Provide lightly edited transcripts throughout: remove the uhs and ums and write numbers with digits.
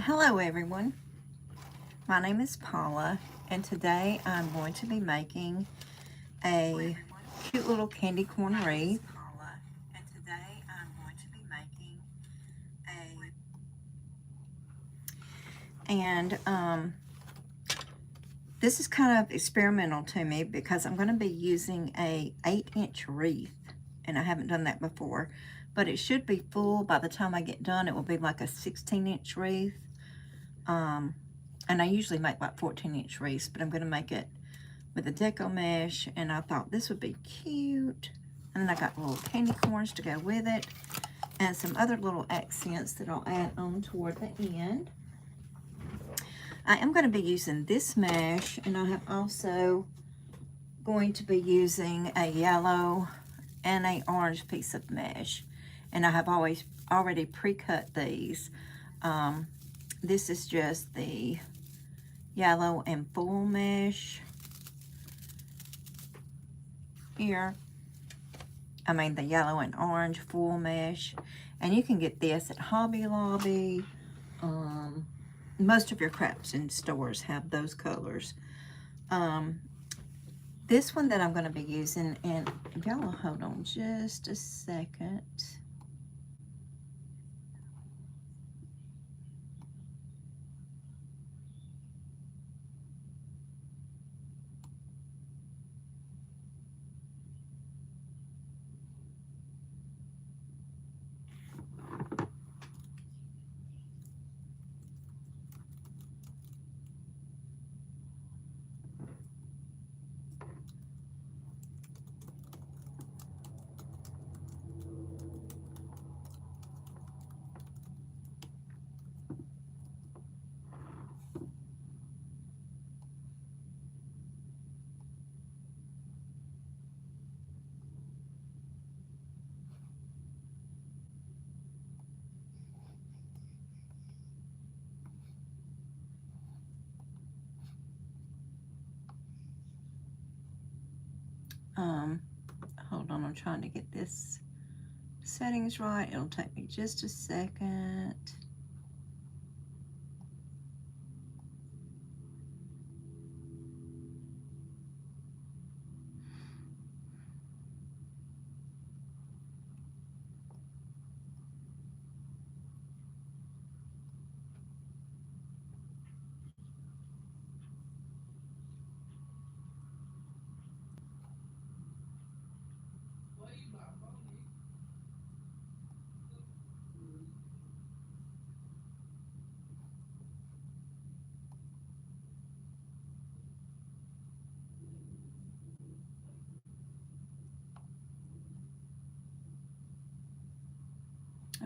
Hello everyone, my name is Paula and today I'm going to be making a cute little candy corn wreath. And this is kind of experimental to me because I'm going to be using a 8-inch wreath, and I haven't done that before, but it should be full. By the time I get done, it will be like a 16-inch wreath. And I usually make like 14-inch wreaths, but I'm going to make it with a deco mesh, and I thought this would be cute. And then I got little candy corns to go with it, and some other little accents that I'll add on toward the end. I am going to be using this mesh, and I have also going to be using a yellow and an orange piece of mesh, and I have already pre-cut these. This is just the yellow and full mesh here. I mean the yellow and orange full mesh, and you can get this at Hobby Lobby. Most of your crafts and stores have those colors. This one that I'm going to be using, and if y'all will hold on just a second. Hold on, I'm trying to get this settings right. It'll take me just a second.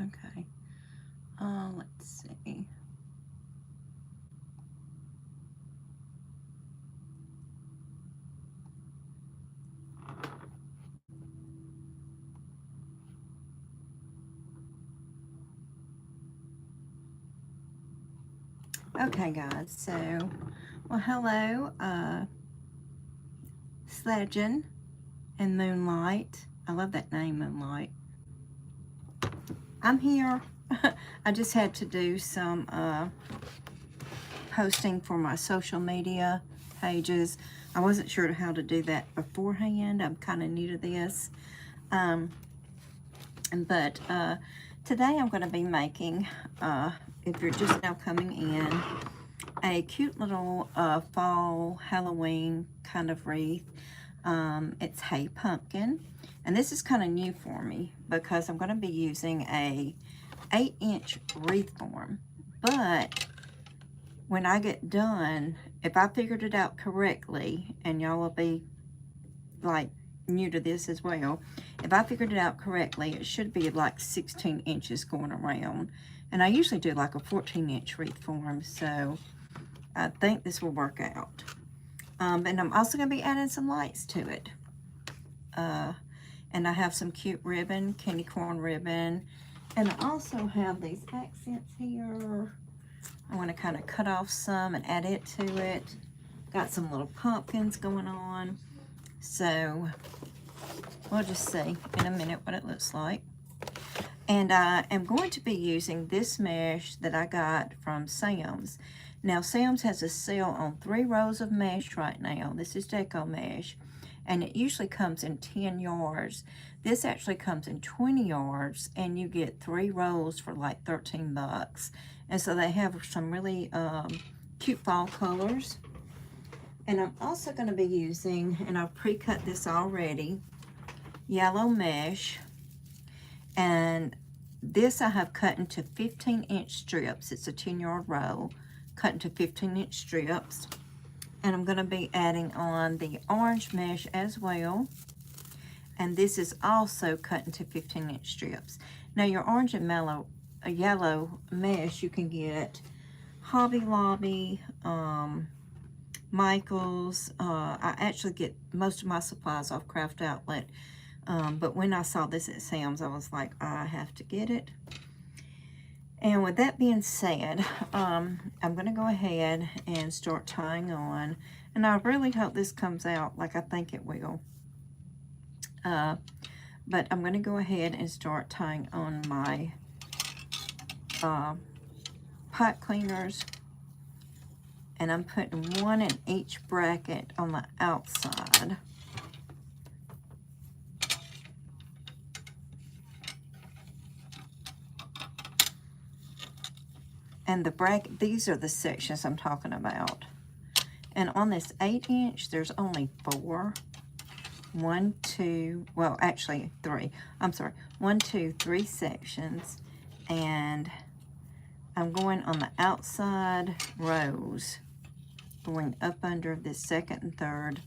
Okay, let's see. Okay guys, so, well, hello, Sledgen and Moonlight. I love that name, Moonlight. I'm here. I just had to do some posting for my social media pages. I wasn't sure how to do that beforehand. I'm kind of new to this. But today I'm going to be making, if you're just now coming in, a cute little fall Halloween kind of wreath. It's Hey Pumpkin, and this is kind of new for me because I'm going to be using a 8-inch wreath form. But when I get done, if I figured it out correctly, and y'all will be like new to this as well, if I figured it out correctly, it should be like 16 inches going around, and I usually do like a 14-inch wreath form, so I think this will work out. And I'm also going to be adding some lights to it. And I have some cute ribbon, candy corn ribbon. And I also have these accents here. I want to kind of cut off some and add it to it. Got some little pumpkins going on. So we'll just see in a minute what it looks like. And I am going to be using this mesh that I got from Sam's. Now, Sam's has a sale on 3 rows of mesh right now. This is deco mesh, and it usually comes in 10 yards. This actually comes in 20 yards, and you get 3 rolls for like 13 bucks. And so they have some really cute fall colors. And I'm also going to be using, and I've pre-cut this already, yellow mesh. And this I have cut into 15-inch strips. It's a 10-yard roll, cut into 15-inch strips. And I'm going to be adding on the orange mesh as well. And this is also cut into 15-inch strips. Now your orange and yellow mesh you can get Hobby Lobby, Michael's. I actually get most of my supplies off Craft Outlet. But when I saw this at Sam's, I was like, I have to get it. And with that being said, I'm going to go ahead and start tying on. And I really hope this comes out like I think it will. But I'm going to go ahead and start tying on my pot cleaners. And I'm putting 1 in each bracket on the outside. And the bracket, these are the sections I'm talking about. And on this 8-inch, there's only 4. 1, 2, well, actually 3. I'm sorry. 1, 2, 3 sections. And I'm going on the outside rows, going up under this second and third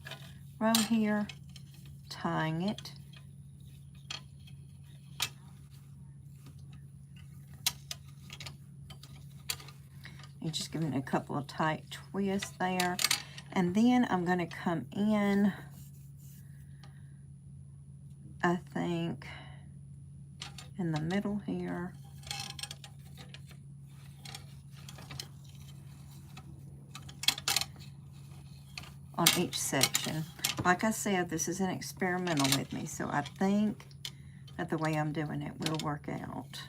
row here, tying it. And just giving it a couple of tight twists there. And then I'm going to come in, I think, in the middle here. On each section. Like I said, this is an experimental with me, so I think that the way I'm doing it will work out.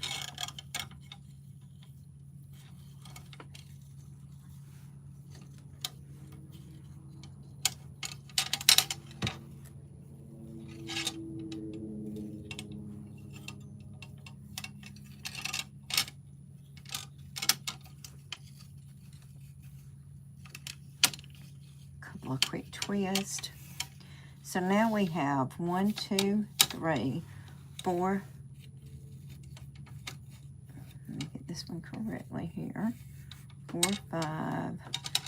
A quick twist. So now we have 1, 2, 3, 4. Let me get this one correctly here. 4, 5.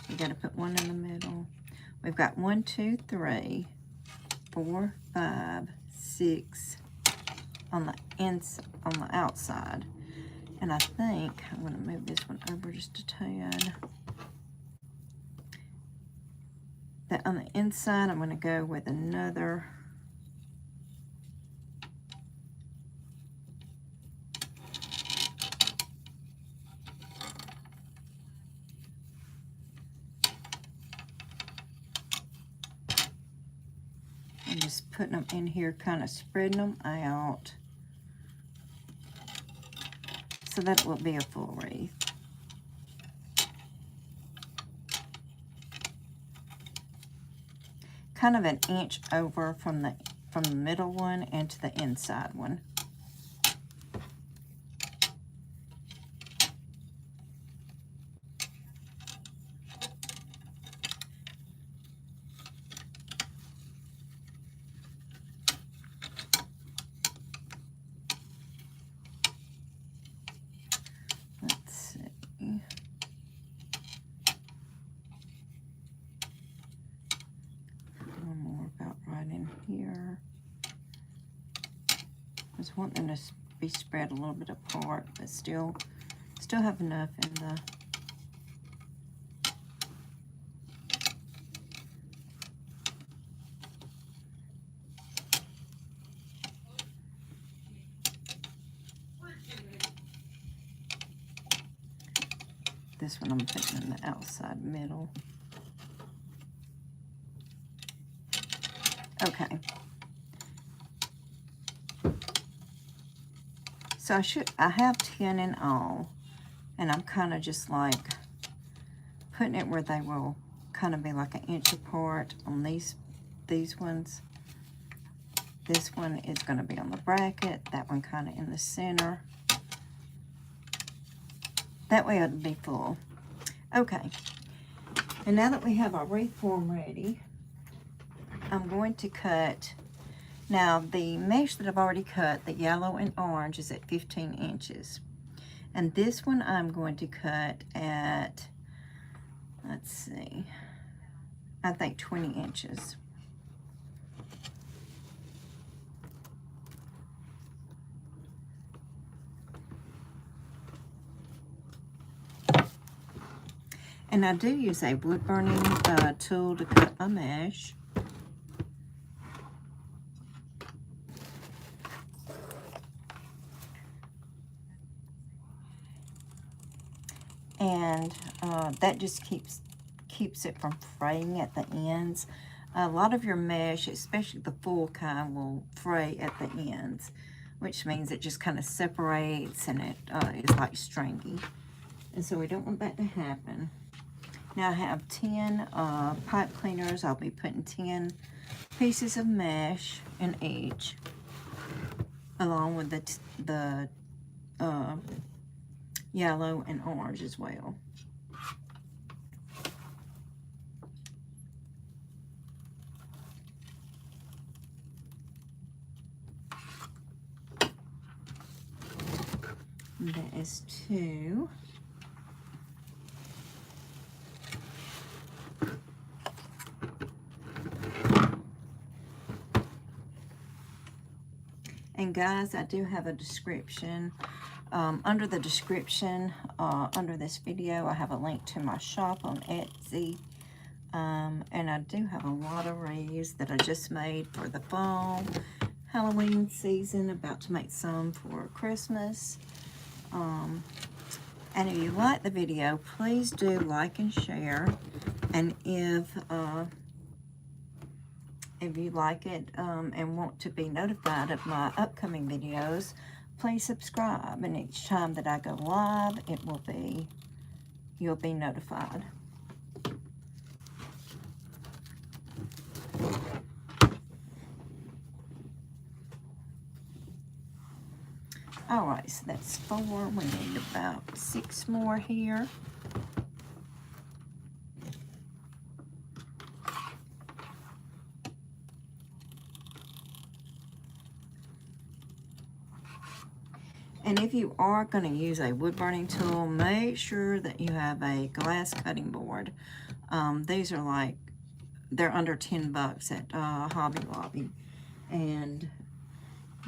We got to put 1 in the middle. We've got 1, 2, 3, 4, 5, 6 on the inside, on the outside. And I think I'm going to move this one over just a tad. That on the inside, I'm going to go with another I'm just putting them in here, kind of spreading them out so that it will be a full wreath. Kind of an inch over from the middle one and to the inside one. Let's see. Here. I just want them to be spread a little bit apart, but still have enough in the this one I'm putting in the outside middle. Okay. So I have 10 in all, and I'm kind of just like putting it where they will kind of be like an inch apart on these ones. This one is going to be on the bracket, that one kind of in the center. That way it'll be full. Okay, and now that we have our wreath form ready, I'm going to cut. Now the mesh that I've already cut, the yellow and orange, is at 15 inches. And this one I'm going to cut at, let's see, I think 20 inches. And I do use a wood burning tool to cut my mesh. And that just keeps it from fraying at the ends. A lot of your mesh, especially the full kind, will fray at the ends, which means it just kind of separates and it is like stringy. And so we don't want that to happen. Now I have 10 pipe cleaners. I'll be putting 10 pieces of mesh in each, along with the yellow and orange as well. That is 2. And guys, I do have a description. Under the description, under this video, I have a link to my shop on Etsy. And I do have a lot of wreaths that I just made for the fall, Halloween season, about to make some for Christmas. And if you like the video, please do like and share. And if you like it and want to be notified of my upcoming videos, please subscribe. And each time that I go live, you'll be notified. All right, so that's 4. We need about 6 more here. And if you are going to use a wood burning tool, make sure that you have a glass cutting board. These are like, they're under $10 at Hobby Lobby. And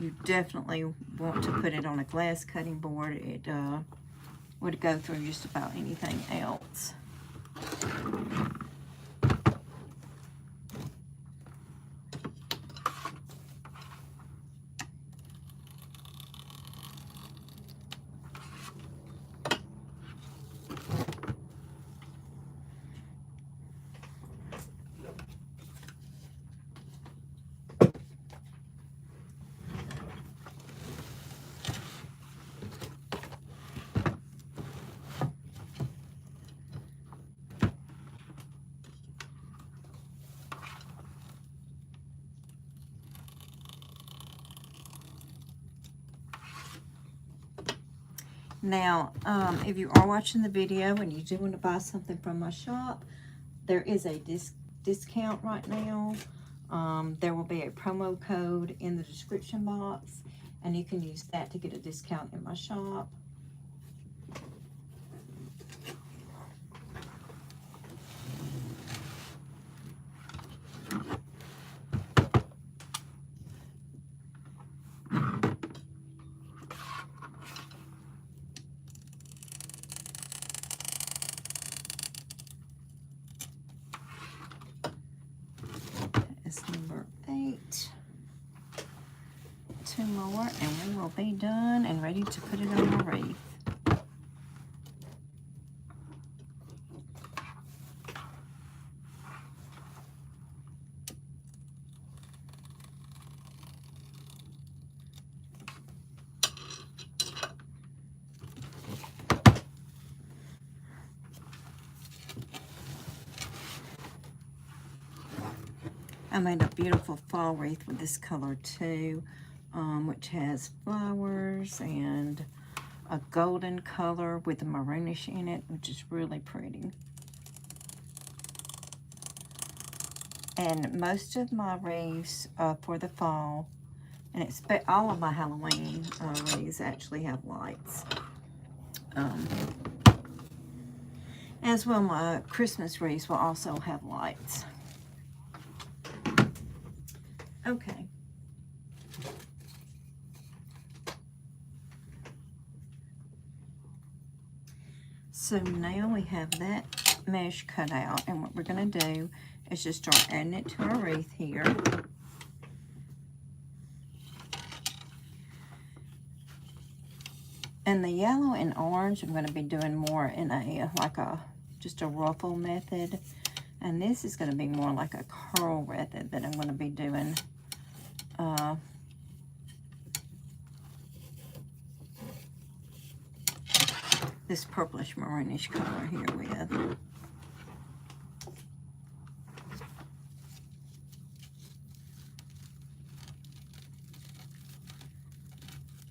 you definitely want to put it on a glass cutting board. It would go through just about anything else. Now, if you are watching the video and you do want to buy something from my shop, there is a discount right now. There will be a promo code in the description box, and you can use that to get a discount in my shop. It's number 8. 2 more, and we will be done and ready to put it on the wreath. I made a beautiful fall wreath with this color too, which has flowers and a golden color with a maroonish in it, which is really pretty. And most of my wreaths for the fall, and expect all of my Halloween wreaths actually have lights. As well, my Christmas wreaths will also have lights. Okay. So now we have that mesh cut out, and what we're going to do is just start adding it to our wreath here. And the yellow and orange, I'm going to be doing more in a, just a ruffle method. And this is going to be more like a curl method that I'm going to be doing. This purplish maroonish color here with.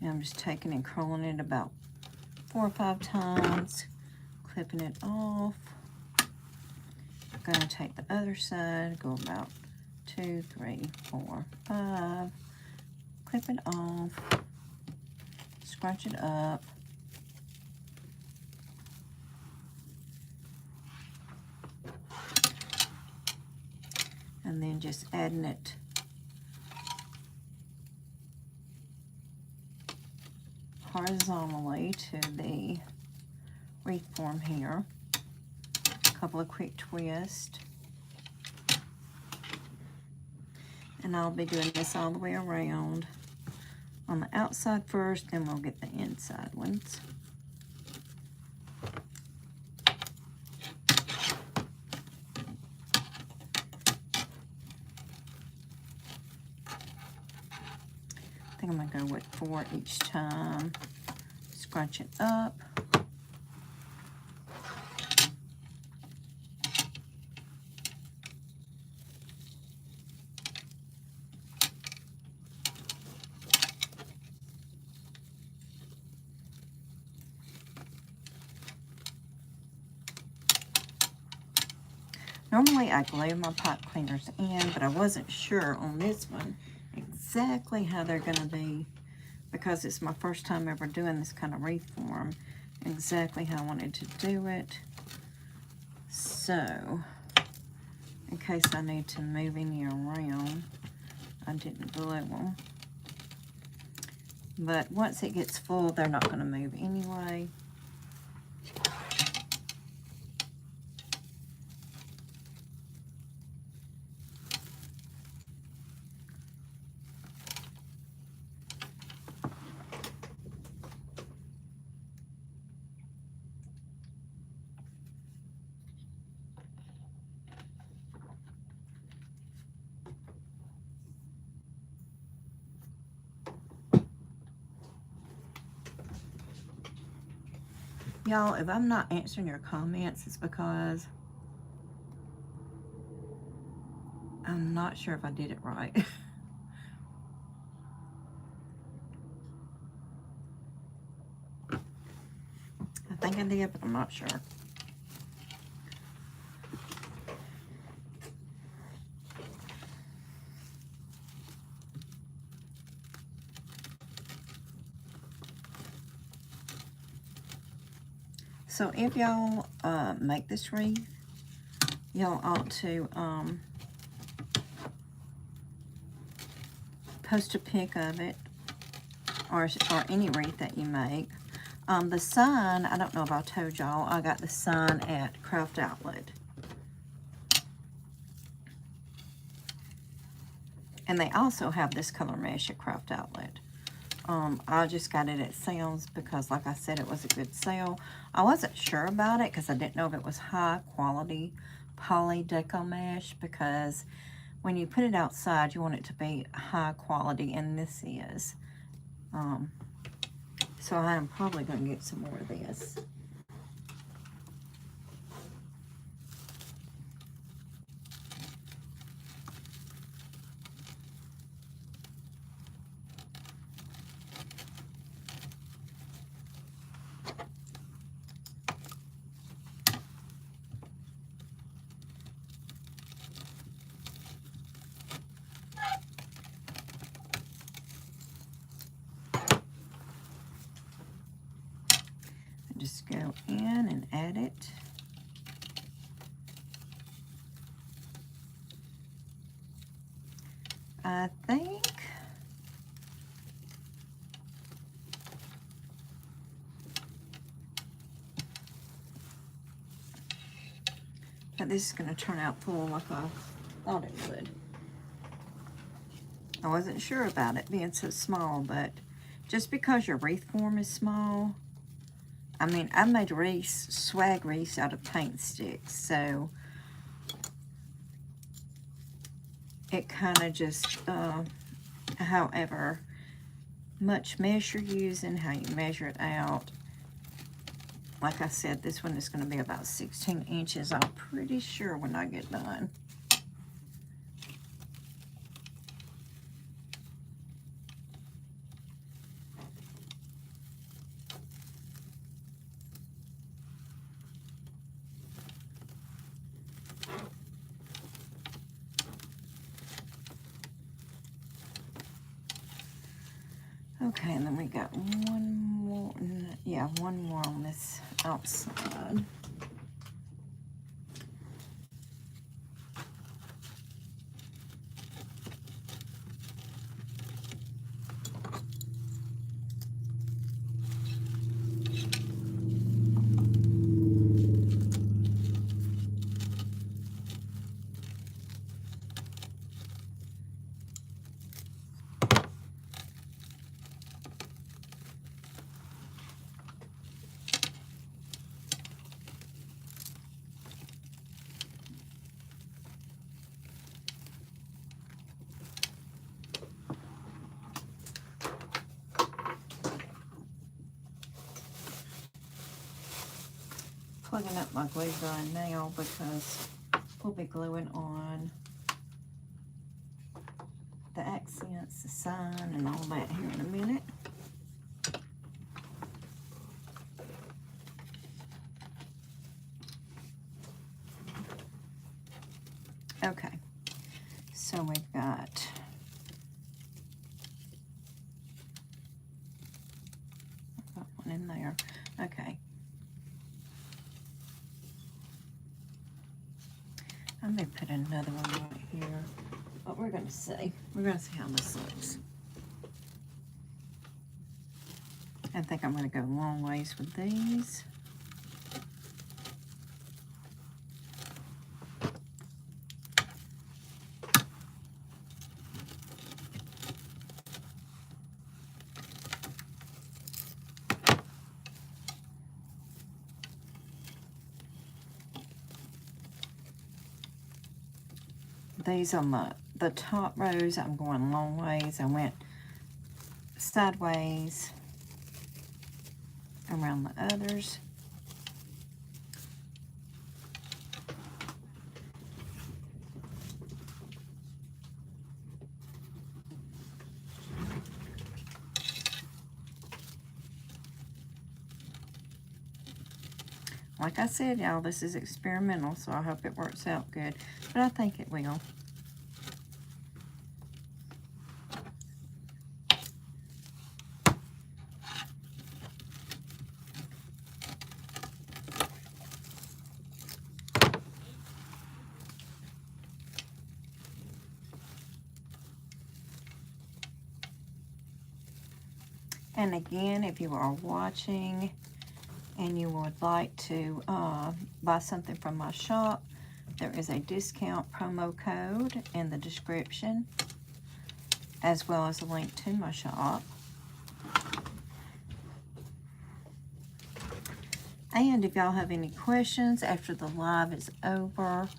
And I'm just taking and curling it about 4 or 5 times, clipping it off. I'm going to take the other side, go about 2, 3, 4, 5, clip it off, scrunch it up. And then just adding it horizontally to the wreath form here. A couple of quick twists. And I'll be doing this all the way around. On the outside first, then we'll get the inside ones. I think I'm going to go with 4 each time. Scrunch it up. Normally I glue my pipe cleaners in, but I wasn't sure on this one exactly how they're going to be, because it's my first time ever doing this kind of wreath form, exactly how I wanted to do it. So, in case I need to move any around, I didn't glue them. But once it gets full, they're not going to move anyway. Y'all, if I'm not answering your comments, it's because I'm not sure if I did it right. I think I did, but I'm not sure. So if y'all make this wreath, y'all ought to post a pic of it, or any wreath that you make. The sign, I don't know if I told y'all, I got the sign at Craft Outlet. And they also have this color mesh at Craft Outlet. I just got it at sales because, like I said, it was a good sale. I wasn't sure about it because I didn't know if it was high quality poly deco mesh, because when you put it outside, you want it to be high quality, and this is. So I am probably going to get some more of this. I think that this is going to turn out full like I thought it would. I wasn't sure about it being so small, but just because your wreath form is small, I mean, I made wreaths, swag wreaths out of paint sticks, so it kind of just, however much mesh you're using, how you measure it out. Like I said, this one is going to be about 16 inches, I'm pretty sure, when I get done. Okay, and then we got one more, yeah, one more on this outside. Plugging up my glue gun now because we'll be gluing on the accents, the sign, and all that here in a minute. Okay, so we've got one in there. Okay. I'm going to put another one right here. But we're going to see. We're going to see how this looks. I think I'm going to go a long ways with these. These on the top rows, I'm going long ways. I went sideways around the others. Like I said, y'all, this is experimental, so I hope it works out good. But I think it will. And again, if you are watching and you would like to buy something from my shop, there is a discount promo code in the description, as well as a link to my shop. And if y'all have any questions after the live is over,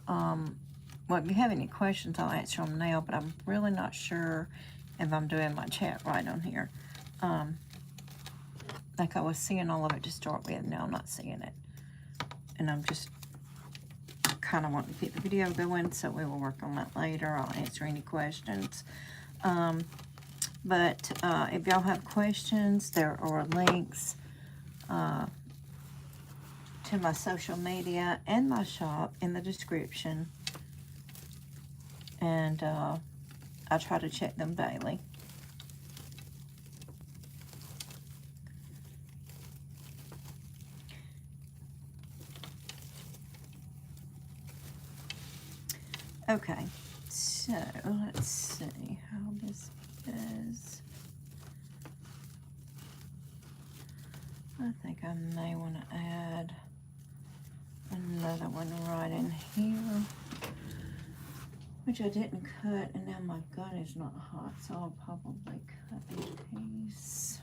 well, if you have any questions, I'll answer them now, but I'm really not sure if I'm doing my chat right on here. Like I was seeing all of it to start with, now I'm not seeing it. And I'm just kind of wanting to keep the video going, so we will work on that later. I'll answer any questions. But if y'all have questions, there are links to my social media and my shop in the description. And I try to check them daily. Okay, So let's see how this is. I think I may want to add another one right in here, which I didn't cut, and now my gun is not hot, so I'll probably cut a piece.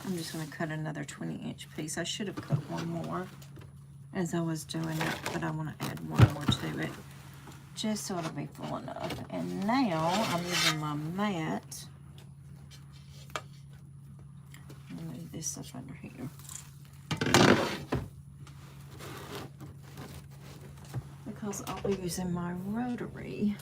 I'm just going to cut another 20-inch piece. I should have cut one more as I was doing it, but I want to add one more to it, just so it'll be full enough. And now I'm using my mat. I'll move this up under here. Because I'll be using my rotary.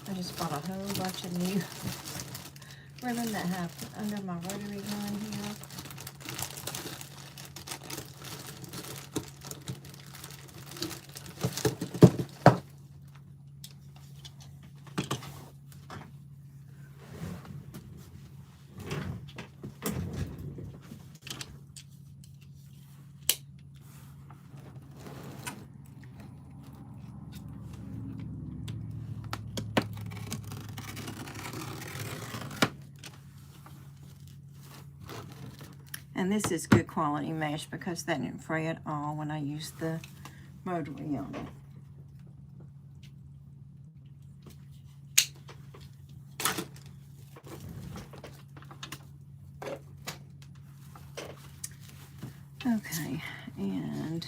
I just bought a whole bunch of new ribbon that have under my rotary gun here. And this is good quality mesh because that didn't fray at all when I used the rotary on it. Okay, and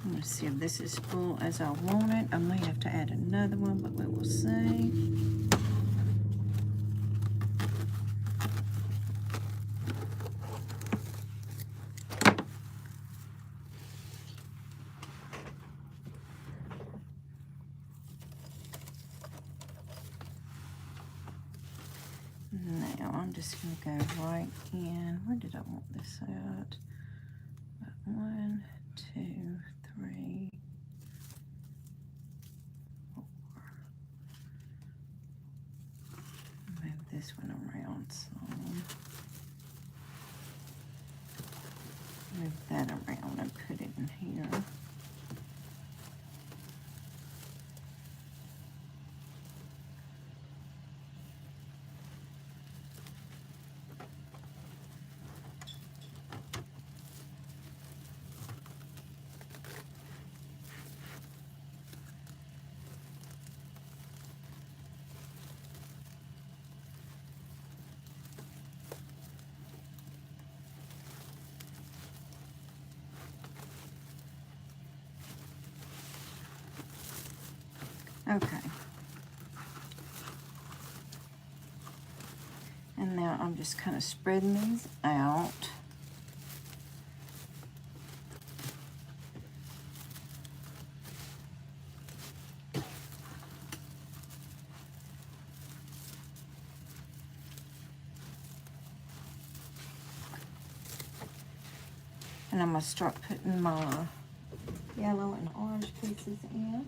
I'm going to see if this is full as I want it. I may have to add another one, but we will see. Now I'm just going to go right in. Where did I want this at? 1, 2, 3, 4. Move this one around some. Move that around and put it in here. Okay. And now I'm just kind of spreading these out. And I'm going to start putting my yellow and orange pieces in.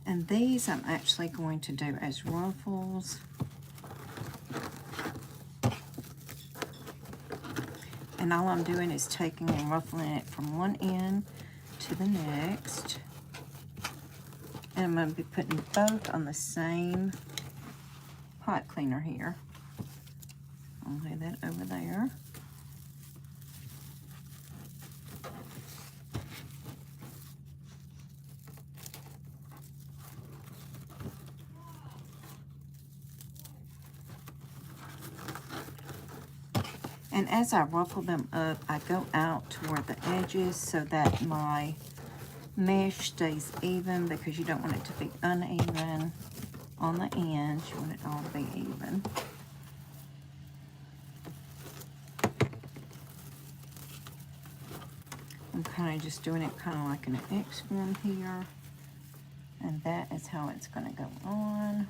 And these I'm actually going to do as ruffles. And all I'm doing is taking and ruffling it from one end to the next. And I'm going to be putting both on the same pot cleaner here. I'll lay that over there. And as I ruffle them up, I go out toward the edges so that my mesh stays even, because you don't want it to be uneven on the ends. You want it all to be even. I'm kind of just doing it kind of like an X form here. And that is how it's going to go on.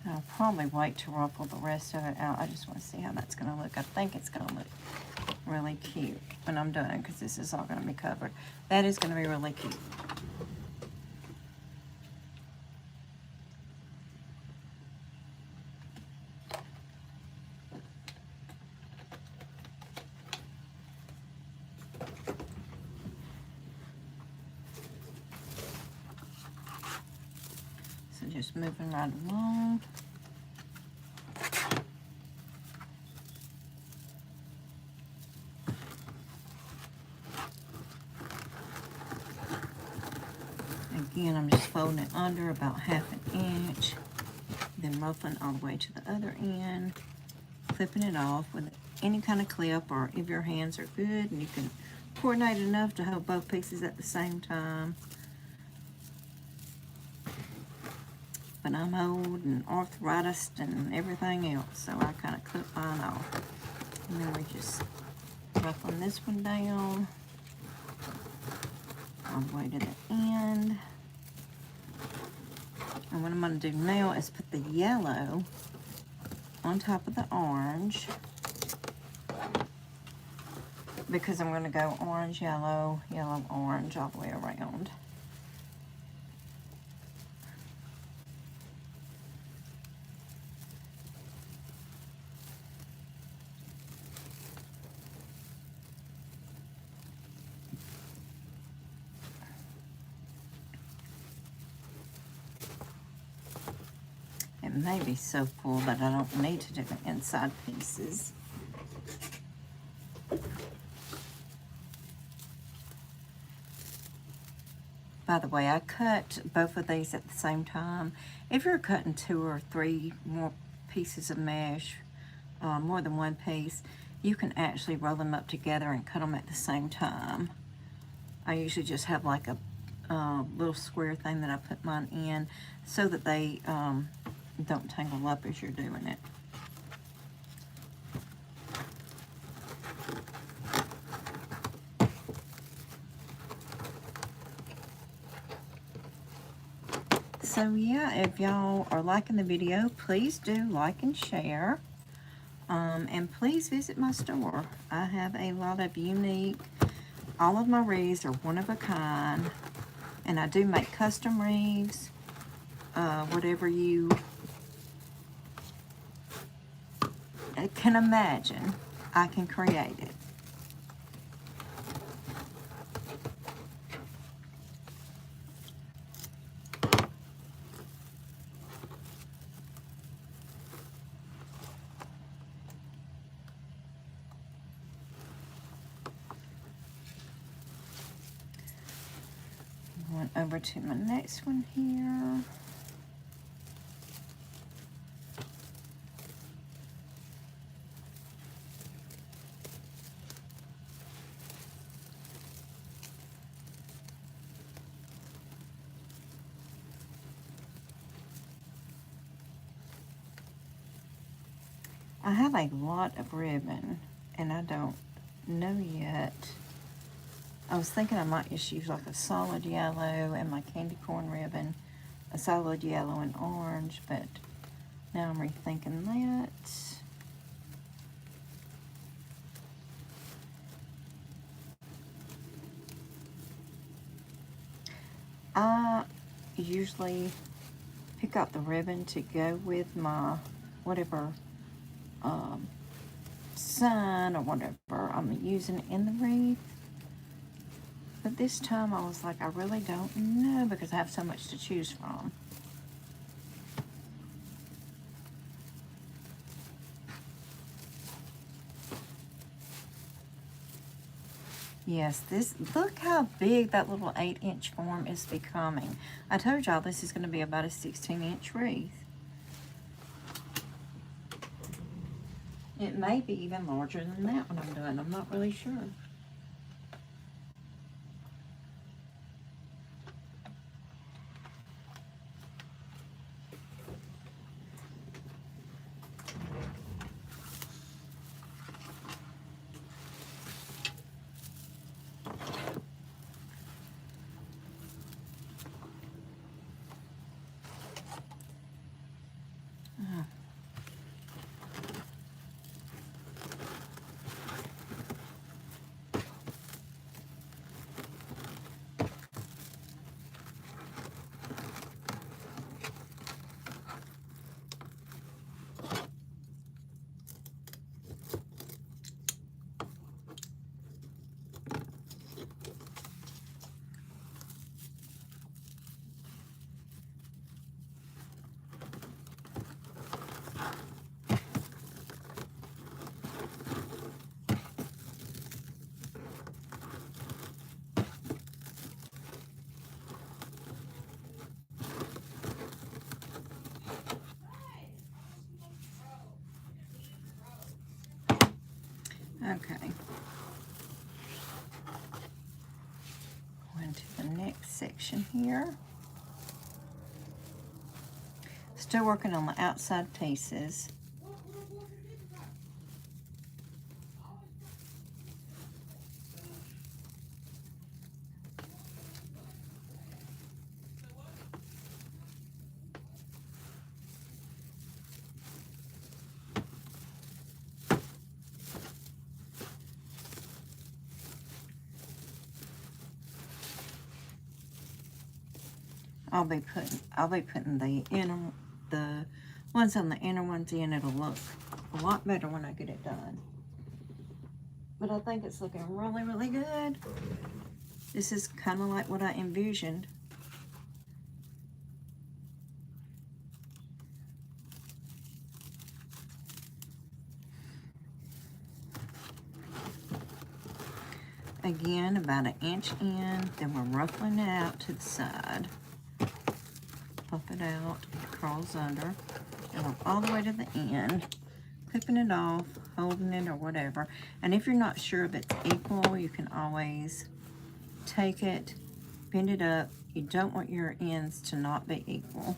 I'll probably wait to ruffle the rest of it out. I just want to see how that's going to look. I think it's going to look really cute when I'm done, because this is all going to be covered. That is going to be really cute. So just moving right along. Again, I'm just folding it under about 1/2 inch, then ruffling all the way to the other end, clipping it off with any kind of clip, or if your hands are good and you can coordinate enough to hold both pieces at the same time. But I'm old and arthritis and everything else, so I kind of clip mine off. And then we just ruffling this one down all the way to the end. And what I'm going to do now is put the yellow on top of the orange, because I'm going to go orange, yellow, yellow, orange all the way around. It may be so full that I don't need to do the inside pieces. By the way, I cut both of these at the same time. If you're cutting 2 or 3 more pieces of mesh, more than one piece, you can actually roll them up together and cut them at the same time. I usually just have like a little square thing that I put mine in so that they don't tangle up as you're doing it. So yeah, if y'all are liking the video, please do like and share. And please visit my store. I have a lot of unique, all of my wreaths are one of a kind. And I do make custom wreaths, whatever you can imagine, I can create it. Going over to my next one here. I have a lot of ribbon, and I don't know yet. I was thinking I might just use like a solid yellow and my candy corn ribbon, a solid yellow and orange, but now I'm rethinking that. I usually pick out the ribbon to go with my whatever sign or whatever I'm using in the wreath. But this time I was like, I really don't know, because I have so much to choose from. Yes, look how big that little 8-inch form is becoming. I told y'all this is going to be about a 16-inch wreath. It may be even larger than that when I'm done. I'm not really sure. Okay. Going to the next section here. Still working on the outside pieces. I'll be putting the ones on the inner ones in. It'll look a lot better when I get it done. But I think it's looking really, really good. This is kind of like what I envisioned. Again, about 1 inch in, then we're ruffling it out to the side. Puff it out, it crawls under, and go all the way to the end, clipping it off, holding it or whatever. And if you're not sure if it's equal, you can always take it, bend it up. You don't want your ends to not be equal.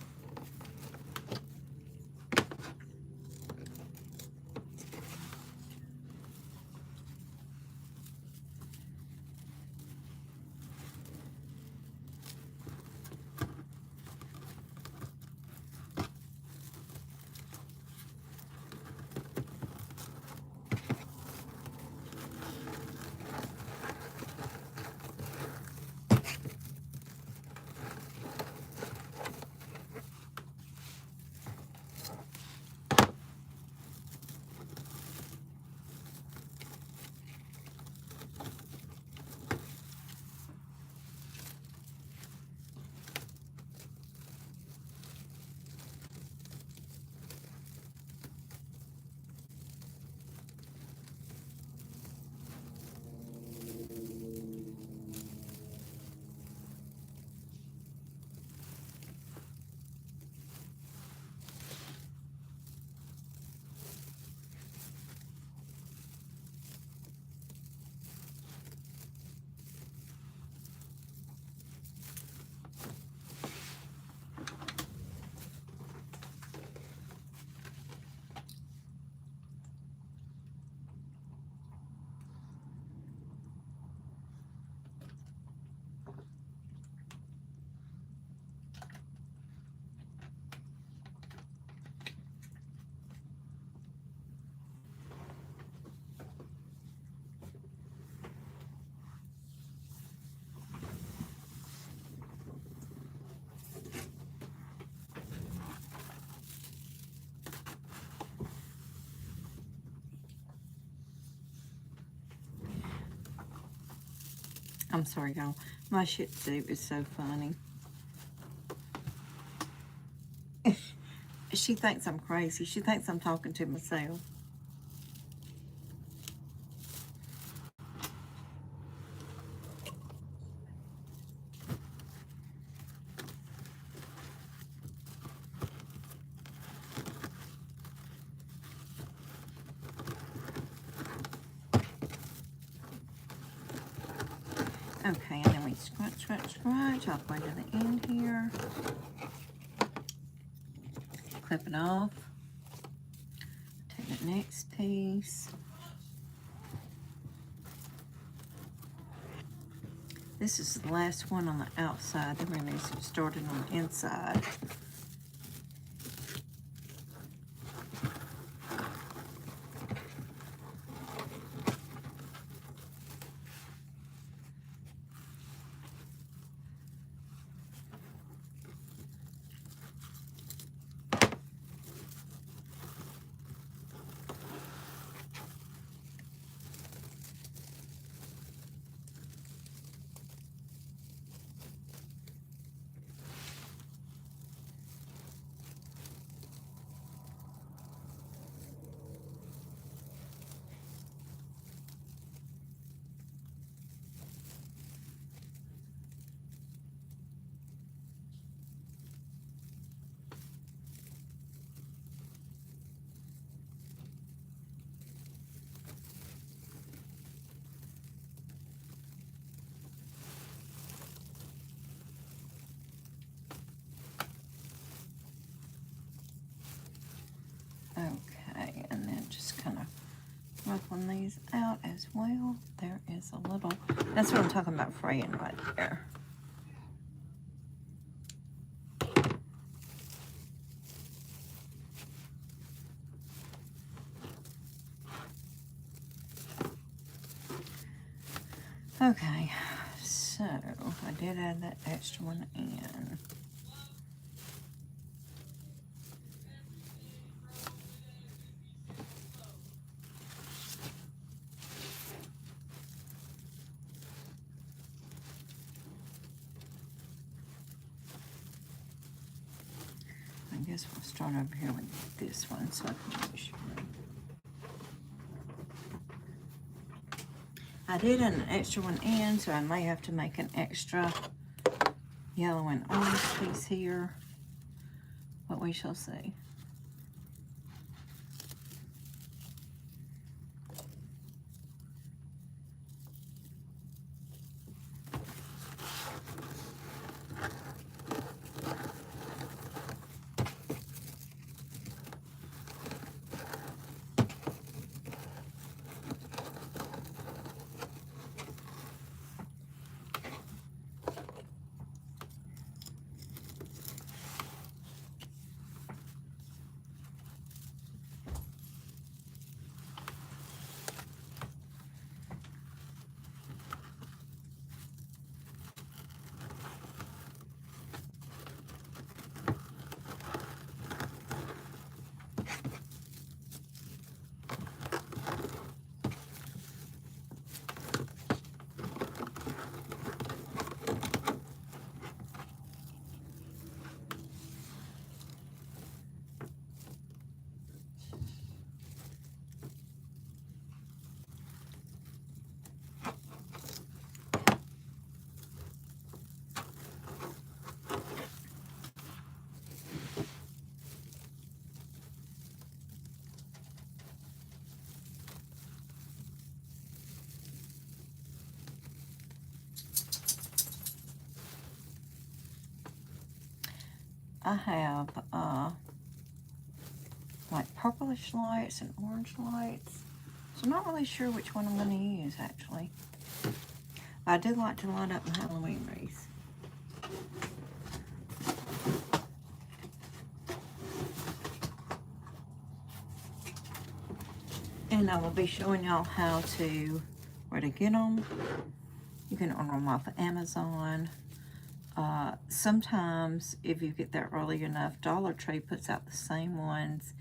I'm sorry, y'all. My Shih Tzu is so funny. She thinks I'm crazy. She thinks I'm talking to myself. Okay, and then we scratch, scratch, scratch all the way to the end here. Clip it off. Take the next piece. This is the last one on the outside. Then we're going to get started on the inside. Okay, and then just kind of ruffling these out as well. There is a little, that's what I'm talking about fraying right there. Okay, so I did add that extra one in. I guess we'll start over here with this one so I can make sure. I did an extra one in, so I may have to make an extra yellow and orange piece here, but we shall see. I have like purplish lights and orange lights. So I'm not really sure which one I'm going to use actually. I do like to light up my Halloween wreath. And I will be showing y'all how to, where to get them. You can order them off of Amazon. Sometimes, if you get there early enough, Dollar Tree puts out the same ones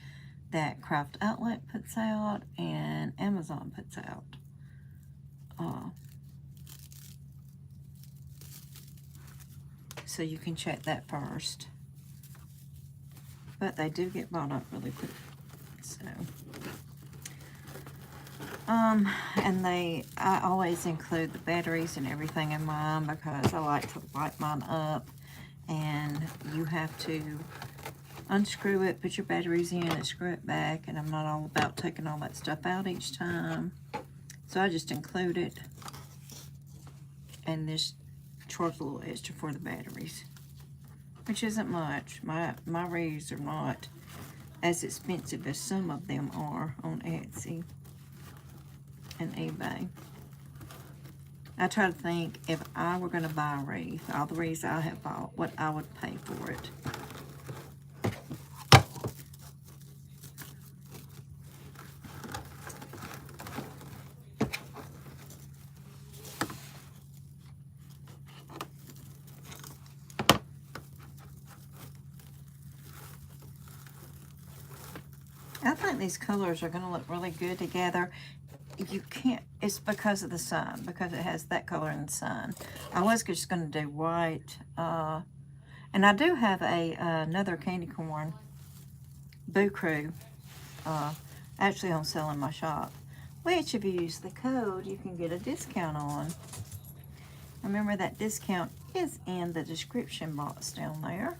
that Craft Outlet puts out and Amazon puts out. So you can check that first. But they do get bought up really quick. So, and I always include the batteries and everything in mine because I like to light mine up, and you have to unscrew it, put your batteries in, and screw it back, and I'm not all about taking all that stuff out each time. So I just include it and this charge a little extra for the batteries, which isn't much. My wreaths are not as expensive as some of them are on Etsy and eBay. I try to think, if I were going to buy a wreath, all the wreaths I have bought, what I would pay for it. I think these colors are going to look really good together. You can't, it's because of the sun, because it has that color in the sun. I was just going to do white, and I do have another candy corn Boo Crew actually on sale in my shop, which if you use the code you can get a discount on. Remember, that discount is in the description box down there.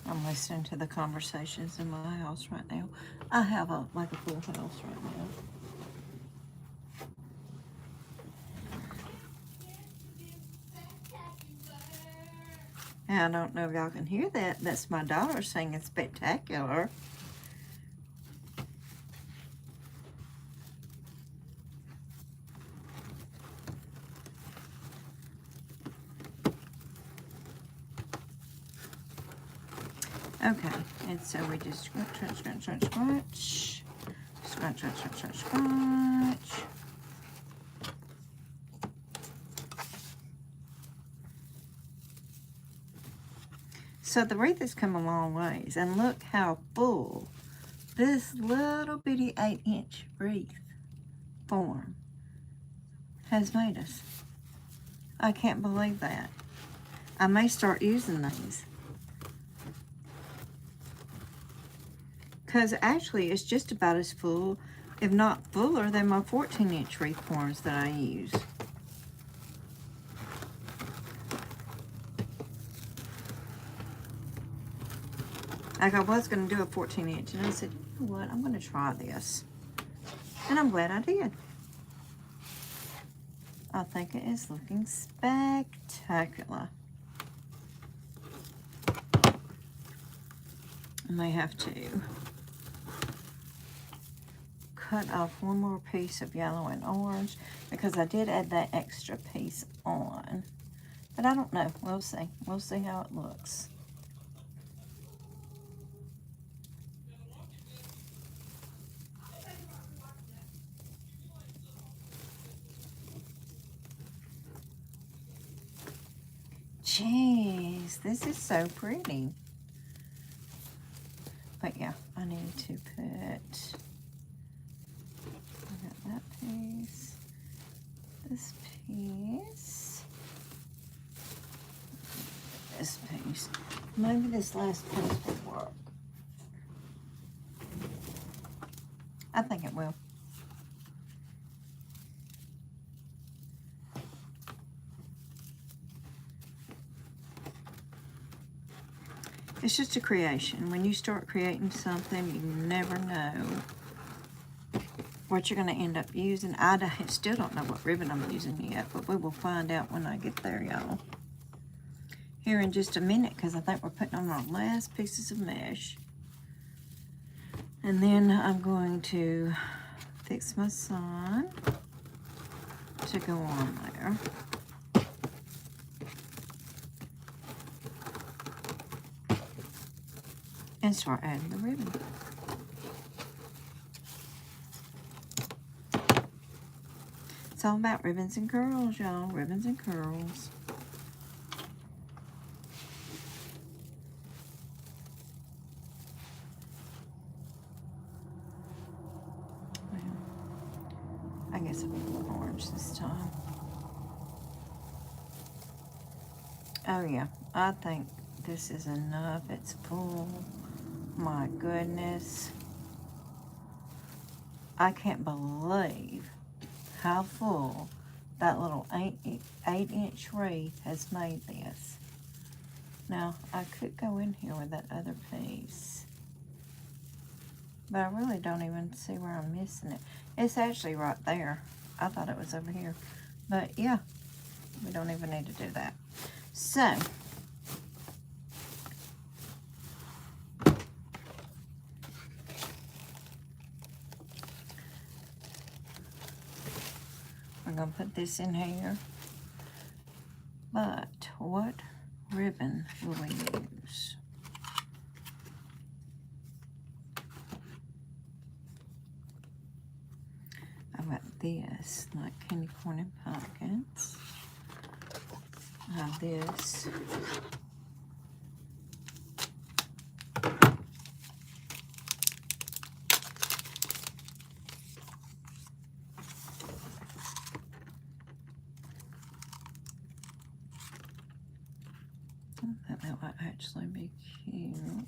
I'm listening to the conversations in my house right now. I have like a full house right now. And I don't know if y'all can hear that. That's my daughter singing Spectacular. Okay, and so we just scratch, scratch, scratch, scratch, scratch. Scratch, scratch, scratch, scratch, scratch. So the wreath has come a long ways, and look how full this little bitty 8-inch wreath form has made us. I can't believe that. I may start using these, because actually it's just about as full, if not fuller, than my 14-inch wreath forms that I use. Like, I was going to do a 14-inch, and I said, you know what, I'm going to try this. And I'm glad I did. I think it is looking spectacular. I may have to cut off one more piece of yellow and orange, because I did add that extra piece on. But I don't know. We'll see. We'll see how it looks. Jeez, this is so pretty. But yeah, I need to put, I got that piece, this piece, this piece. Maybe this last piece will work. I think it will. It's just a creation. When you start creating something, you never know what you're going to end up using. I still don't know what ribbon I'm using yet, but we will find out when I get there, y'all. Here in just a minute, because I think we're putting on our last pieces of mesh. And then I'm going to fix my sun to go on there. And start adding the ribbon. It's all about ribbons and curls, y'all. Ribbons and curls. Well, I guess I'll put a little orange this time. Oh yeah, I think this is enough. It's full. My goodness. I can't believe how full that little 8-inch wreath has made this. Now, I could go in here with that other piece, but I really don't even see where I'm missing it. It's actually right there. I thought it was over here. But yeah, we don't even need to do that. So, we're going to put this in here. But what ribbon will we use? I've got this, like candy corn and pumpkins. I have this. That might actually be cute.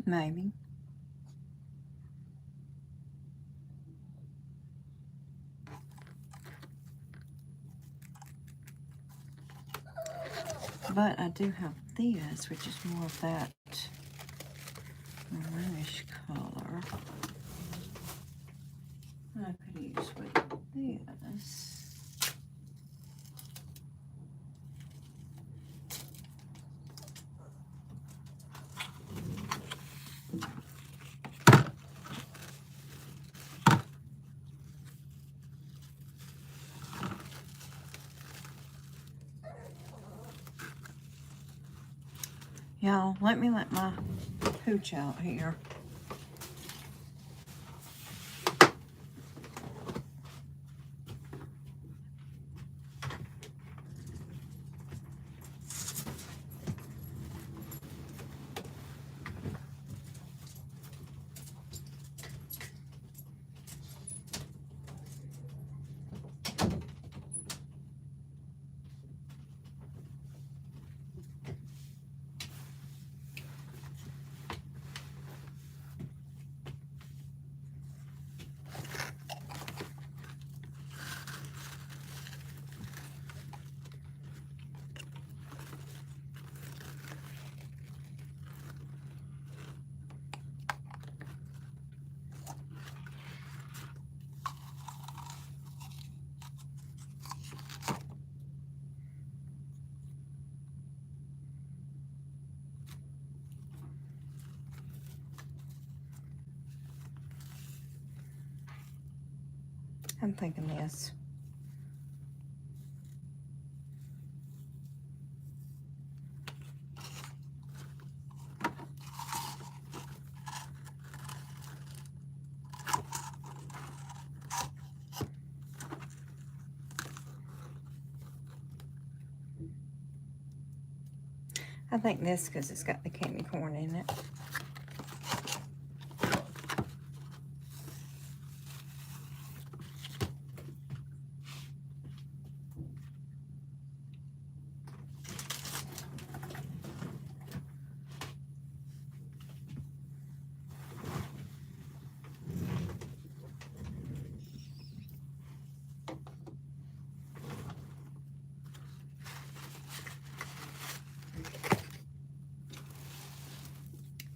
Maybe. But I do have this, which is more of that maroonish color. I could use with this. Y'all, let me let my pooch out here. I'm thinking this. I think this because it's got the candy corn in it.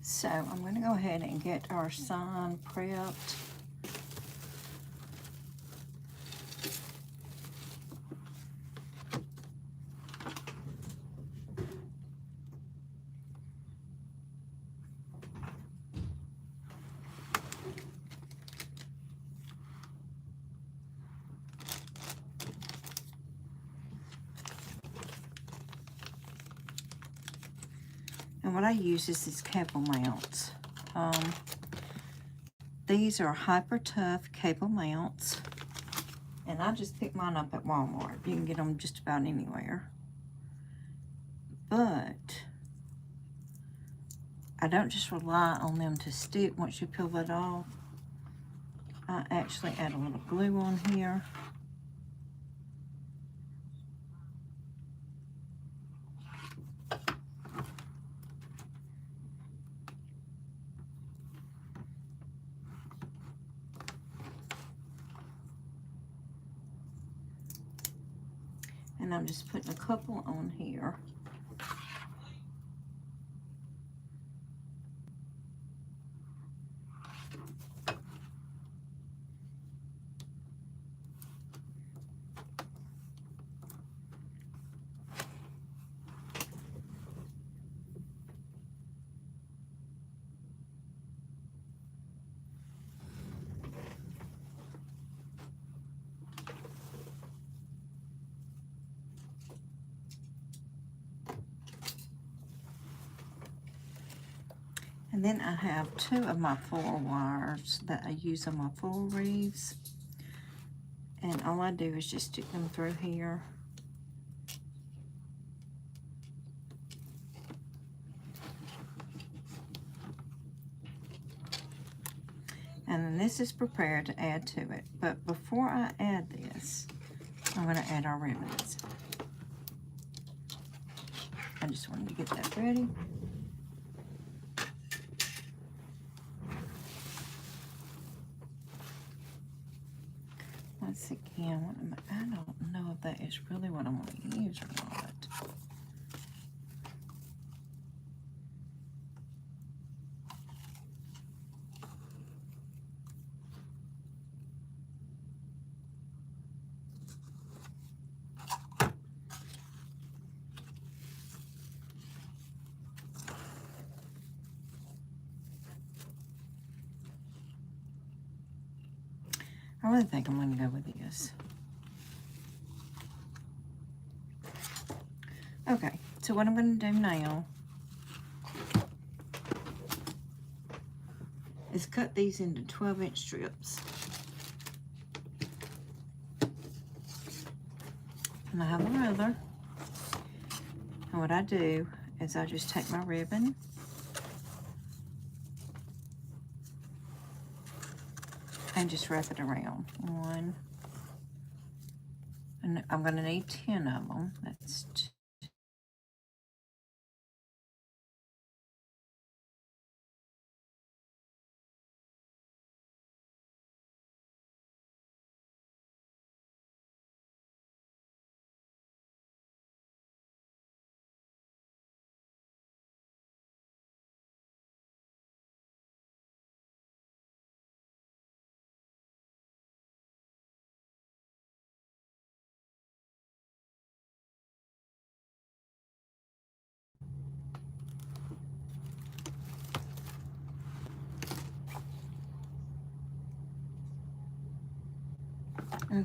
So I'm going to go ahead and get our sign prepped. And what I use is these cable mounts. These are Hyper Tough cable mounts. And I just picked mine up at Walmart. You can get them just about anywhere. But I don't just rely on them to stick once you peel that off. I actually add a little glue on here. And I'm just putting a couple on here. And then I have 2 of my 4 wires that I use on my full wreaths. And all I do is just stick them through here. And then this is prepared to add to it. But before I add this, I'm going to add our ribbons. I just wanted to get that ready. Once again, I don't know if that is really what I'm going to use or not. I really think I'm going to go with this. Okay, so what I'm going to do now is cut these into 12-inch strips. And I have a ruler. And what I do is I just take my ribbon and just wrap it around. 1, and I'm going to need 10 of them. That's 2. Okay.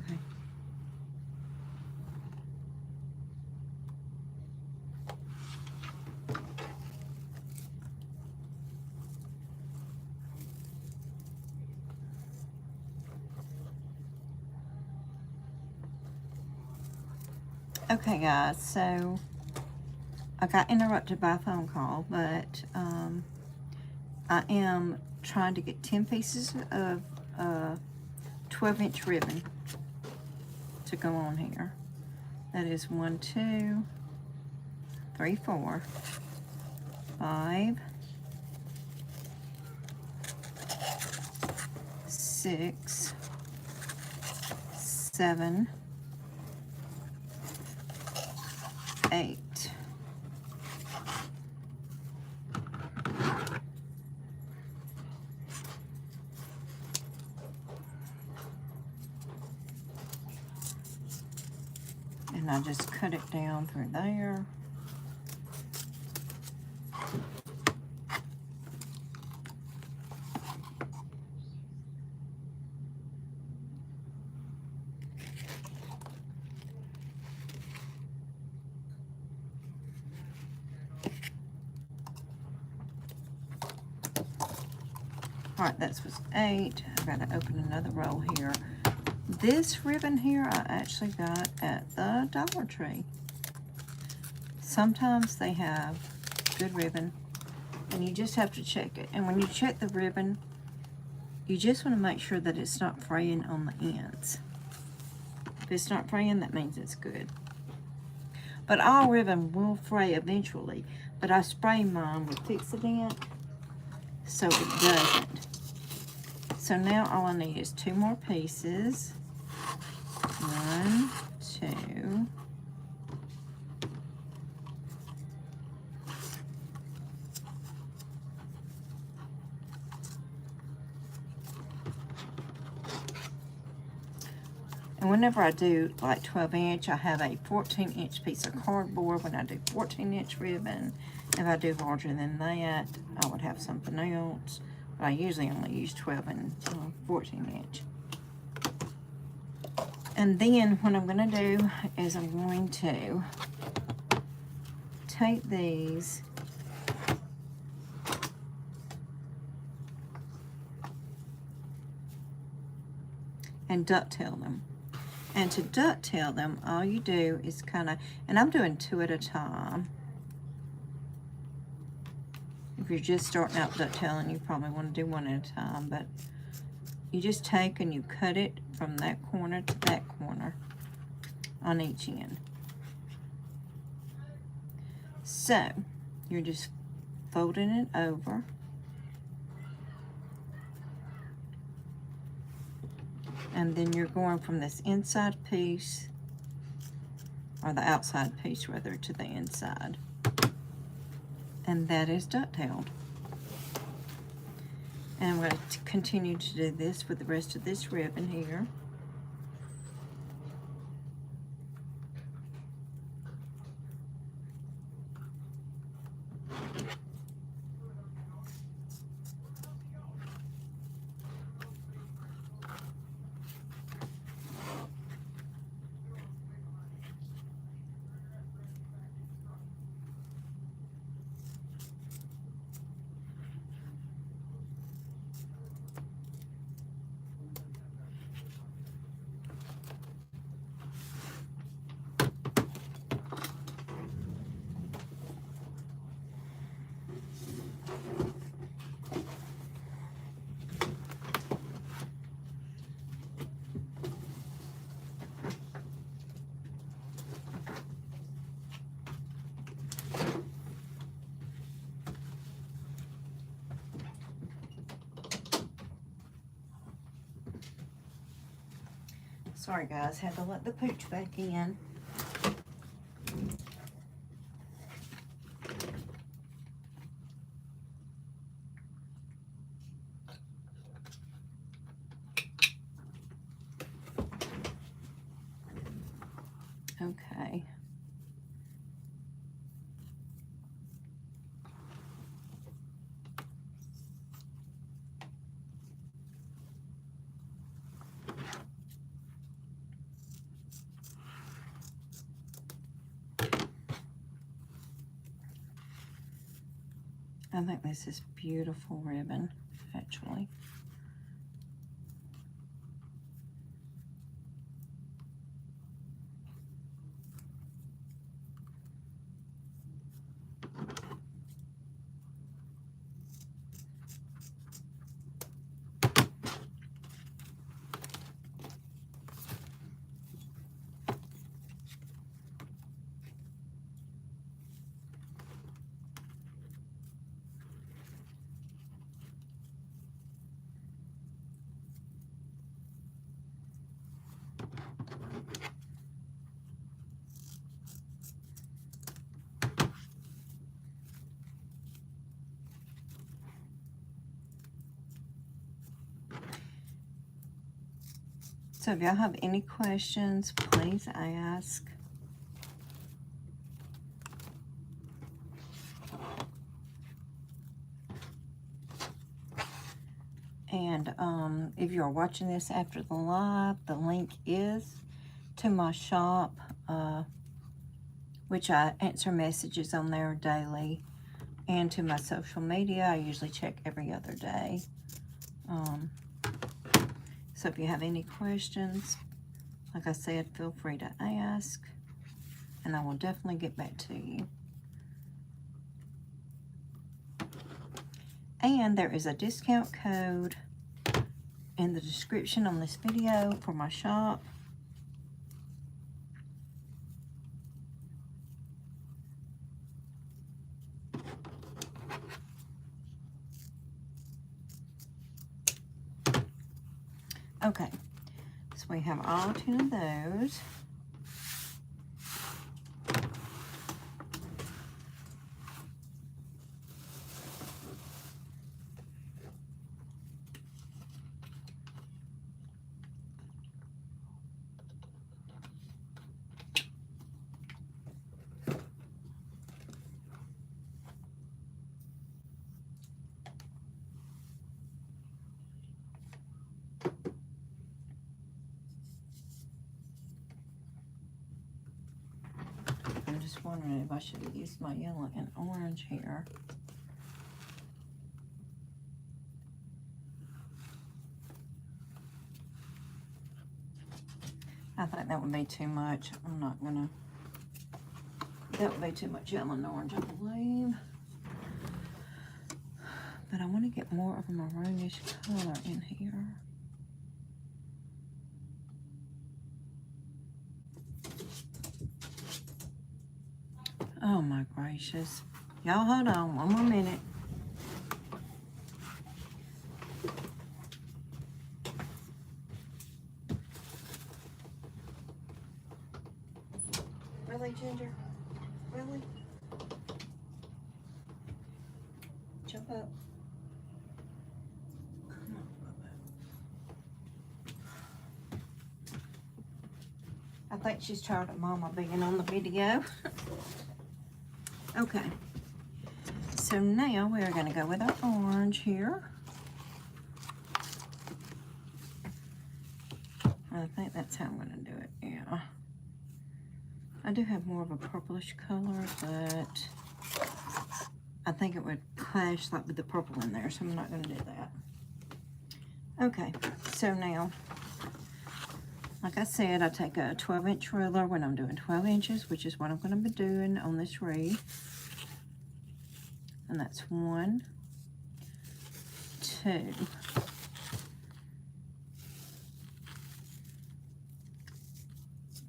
Okay, guys, so I got interrupted by a phone call, but I am trying to get 10 pieces of 12-inch ribbon to go on here. That is 1, 2, 3, 4, 5, 6, 7, 8. And I just cut it down through there. All right, that was 8. I've got to open another roll here. This ribbon here I actually got at the Dollar Tree. Sometimes they have good ribbon, and you just have to check it. And when you check the ribbon, you just want to make sure that it's not fraying on the ends. If it's not fraying, that means it's good. But all ribbon will fray eventually, but I spray mine with Fix-A-Dent so it doesn't. So now all I need is 2 more pieces. 1, 2, And whenever I do like 12 inch, I have a 14 inch piece of cardboard when I do 14 inch ribbon. If I do larger than that, I would have something else. But I usually only use 12 and 14 inch. And then what I'm going to do is I'm going to take these and ducktail them. And to ducktail them, all you do is kind of, and I'm doing 2 at a time. If you're just starting out ducktailing, you probably want to do 1 at a time, but you just take and you cut it from that corner to that corner on each end. So you're just folding it over. And then you're going from this inside piece, or the outside piece rather, to the inside. And that is ducktailed. And I'm going to continue to do this with the rest of this ribbon here. Sorry guys, had to let the pooch back in. Okay. I think this is beautiful ribbon, actually. So if y'all have any questions, please ask. And if you're watching this after the live, the link is to my shop, which I answer messages on there daily, and to my social media. I usually check every other day. So if you have any questions, like I said, feel free to ask, and I will definitely get back to you. And there is a discount code in the description on this video for my shop. Okay, so we have all 10 of those. was wondering if I should have used my yellow and orange here. I think that would be too much. I'm not gonna, that would be too much yellow and orange, I believe. But I want to get more of a maroonish color in here. Oh my gracious. Y'all hold on one more minute. Really, Ginger? Really? Jump up. Come on, Bubba. I think she's tired of Mama being on the video. Okay. So now we're going to go with our orange here. I think that's how I'm going to do it, yeah. I do have more of a purplish color, but I think it would clash like with the purple in there, so I'm not going to do that. Okay, so now, like I said, I take a 12-inch ruler when I'm doing 12 inches, which is what I'm going to be doing on this wreath. And that's 1, 2,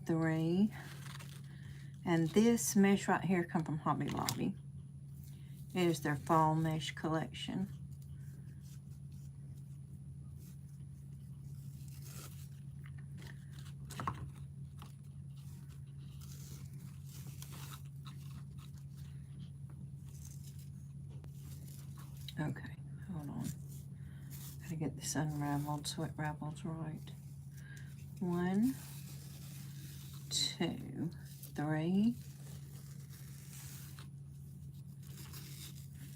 3, and this mesh right here come from Hobby Lobby. It is their fall mesh collection. Okay, hold on. Gotta get this unraveled so it ravels right. 1, 2, 3,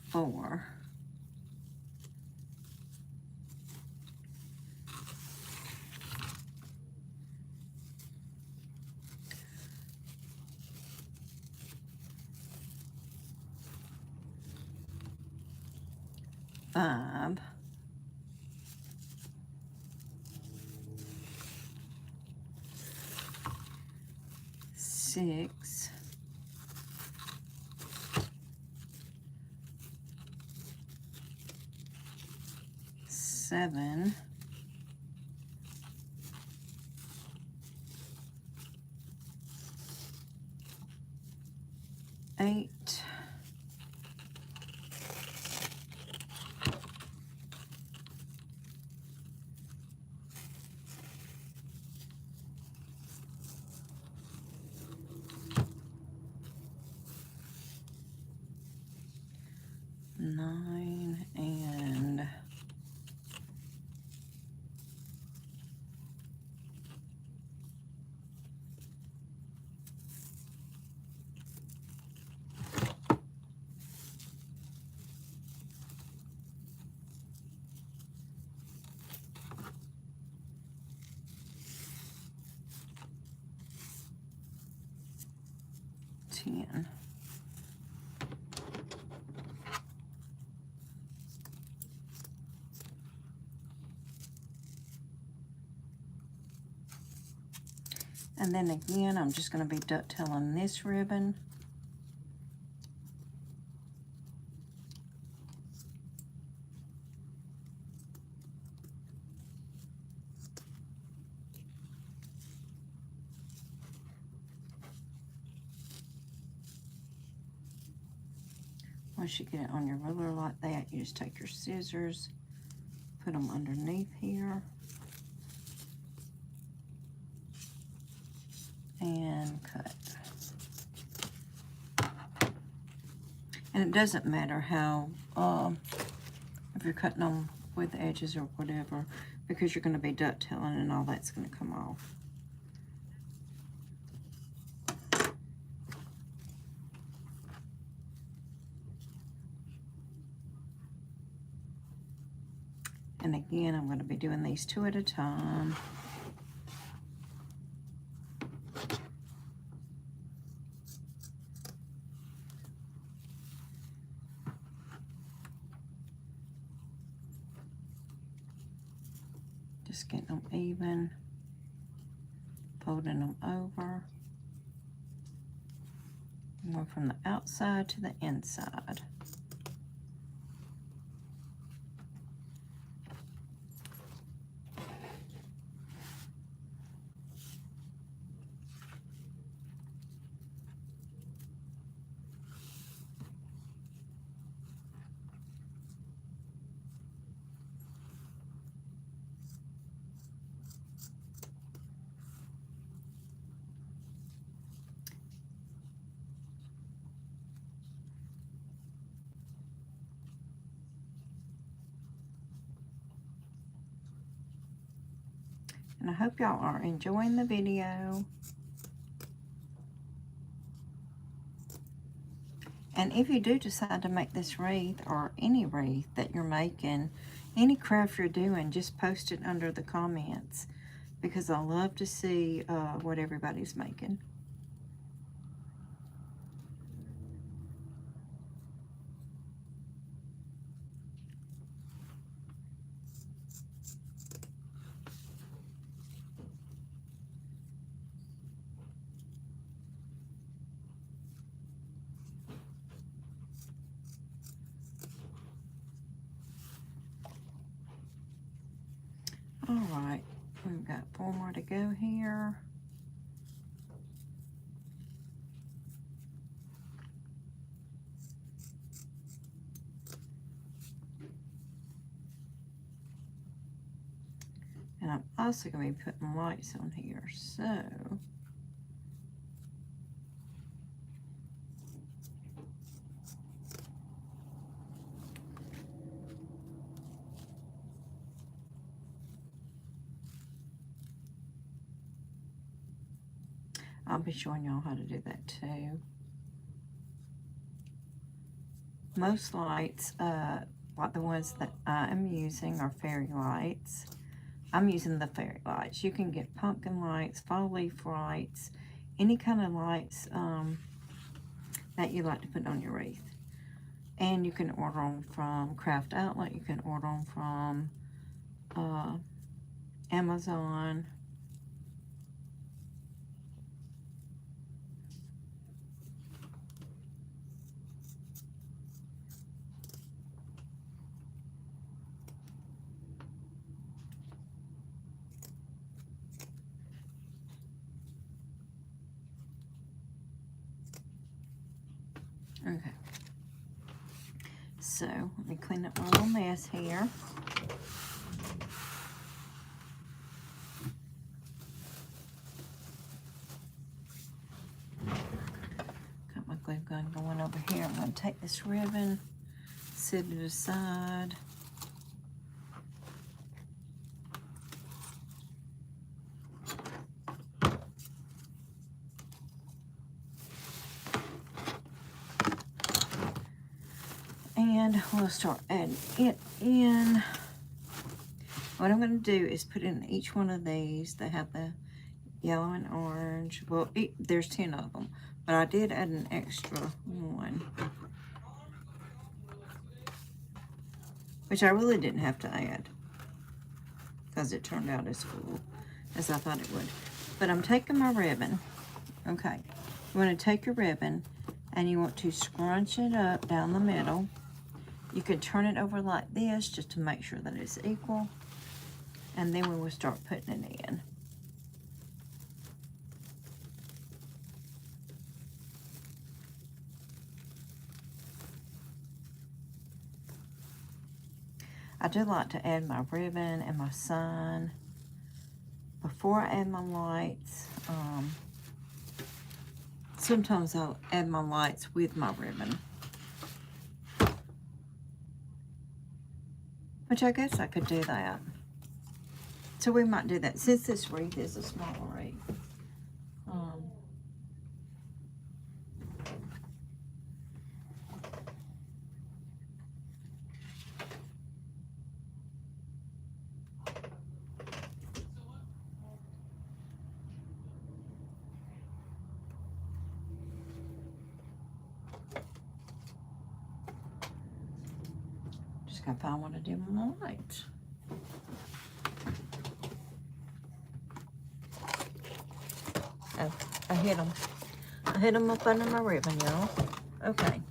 4, 5, 6, 7, 8, 9, and 10. And then again, I'm just going to be ducktailing this ribbon. Once you get it on your ruler like that, you just take your scissors, put them underneath here, and cut. And it doesn't matter how, if you're cutting them with the edges or whatever, because you're going to be ducktailing and all that's going to come off. And again, I'm going to be doing these 2 at a time. Just getting them even, folding them over. Going from the outside to the inside. And I hope y'all are enjoying the video. And if you do decide to make this wreath, or any wreath that you're making, any craft you're doing, just post it under the comments, because I love to see what everybody's making. All right, we've got 4 more to go here. And I'm also going to be putting lights on here, so I'll be showing y'all how to do that too. Most lights, like the ones that I am using, are fairy lights. I'm using the fairy lights. You can get pumpkin lights, fall leaf lights, any kind of lights that you like to put on your wreath. And you can order them from Craft Outlet. You can order them from Amazon. Okay. So, let me clean up my little mess here. Got my glue gun going over here. I'm going to take this ribbon, set it aside. And we'll start adding it in. What I'm going to do is put in each one of these. They have the yellow and orange. Well, there's 10 of them, but I did add an extra one, which I really didn't have to add because it turned out as cool as I thought it would. But I'm taking my ribbon. Okay, you want to take your ribbon and you want to scrunch it up down the middle. You could turn it over like this just to make sure that it's equal. And then we will start putting it in. I do like to add my ribbon and my sign before I add my lights. Sometimes I'll add my lights with my ribbon, which I guess I could do that. So we might do that since this wreath is a small wreath. Just gotta find one to do my lights. I hit them. I hit them up under my ribbon, y'all. Okay.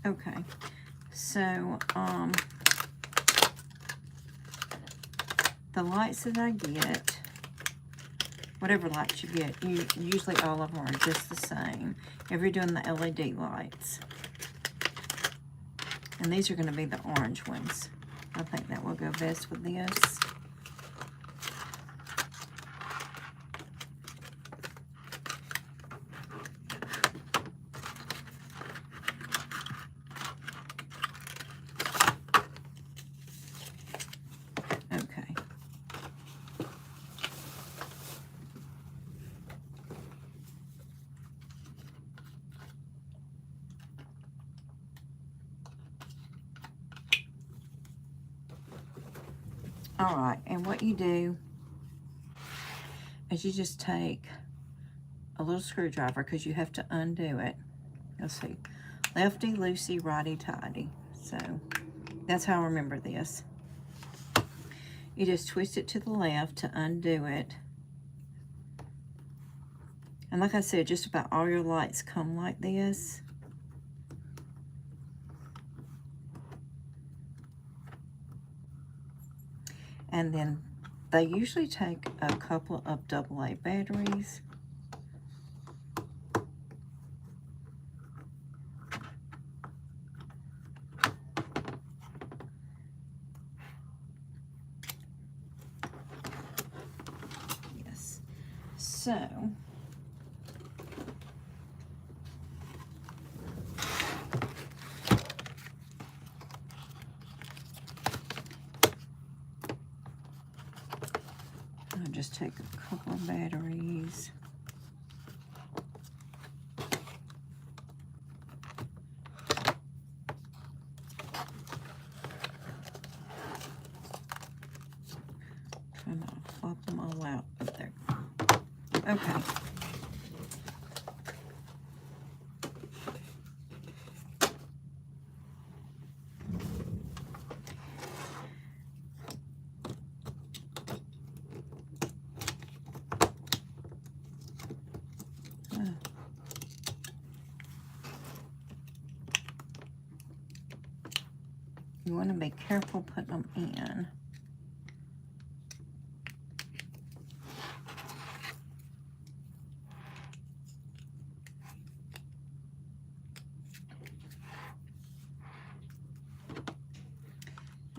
Okay. So, the lights that I get, whatever lights you get, usually all of them are just the same. If you're doing the LED lights. And these are going to be the orange ones. I think that will go best with this. Okay. All right, and what you do is you just take a little screwdriver, because you have to undo it. You'll see, lefty loosey, righty tighty. So that's how I remember this. You just twist it to the left to undo it. And like I said, just about all your lights come like this. And then they usually take a couple of AA batteries. Yes. So, I'll just take a couple of batteries. Try not to flop them all out up there. Okay. You want to be careful putting them in.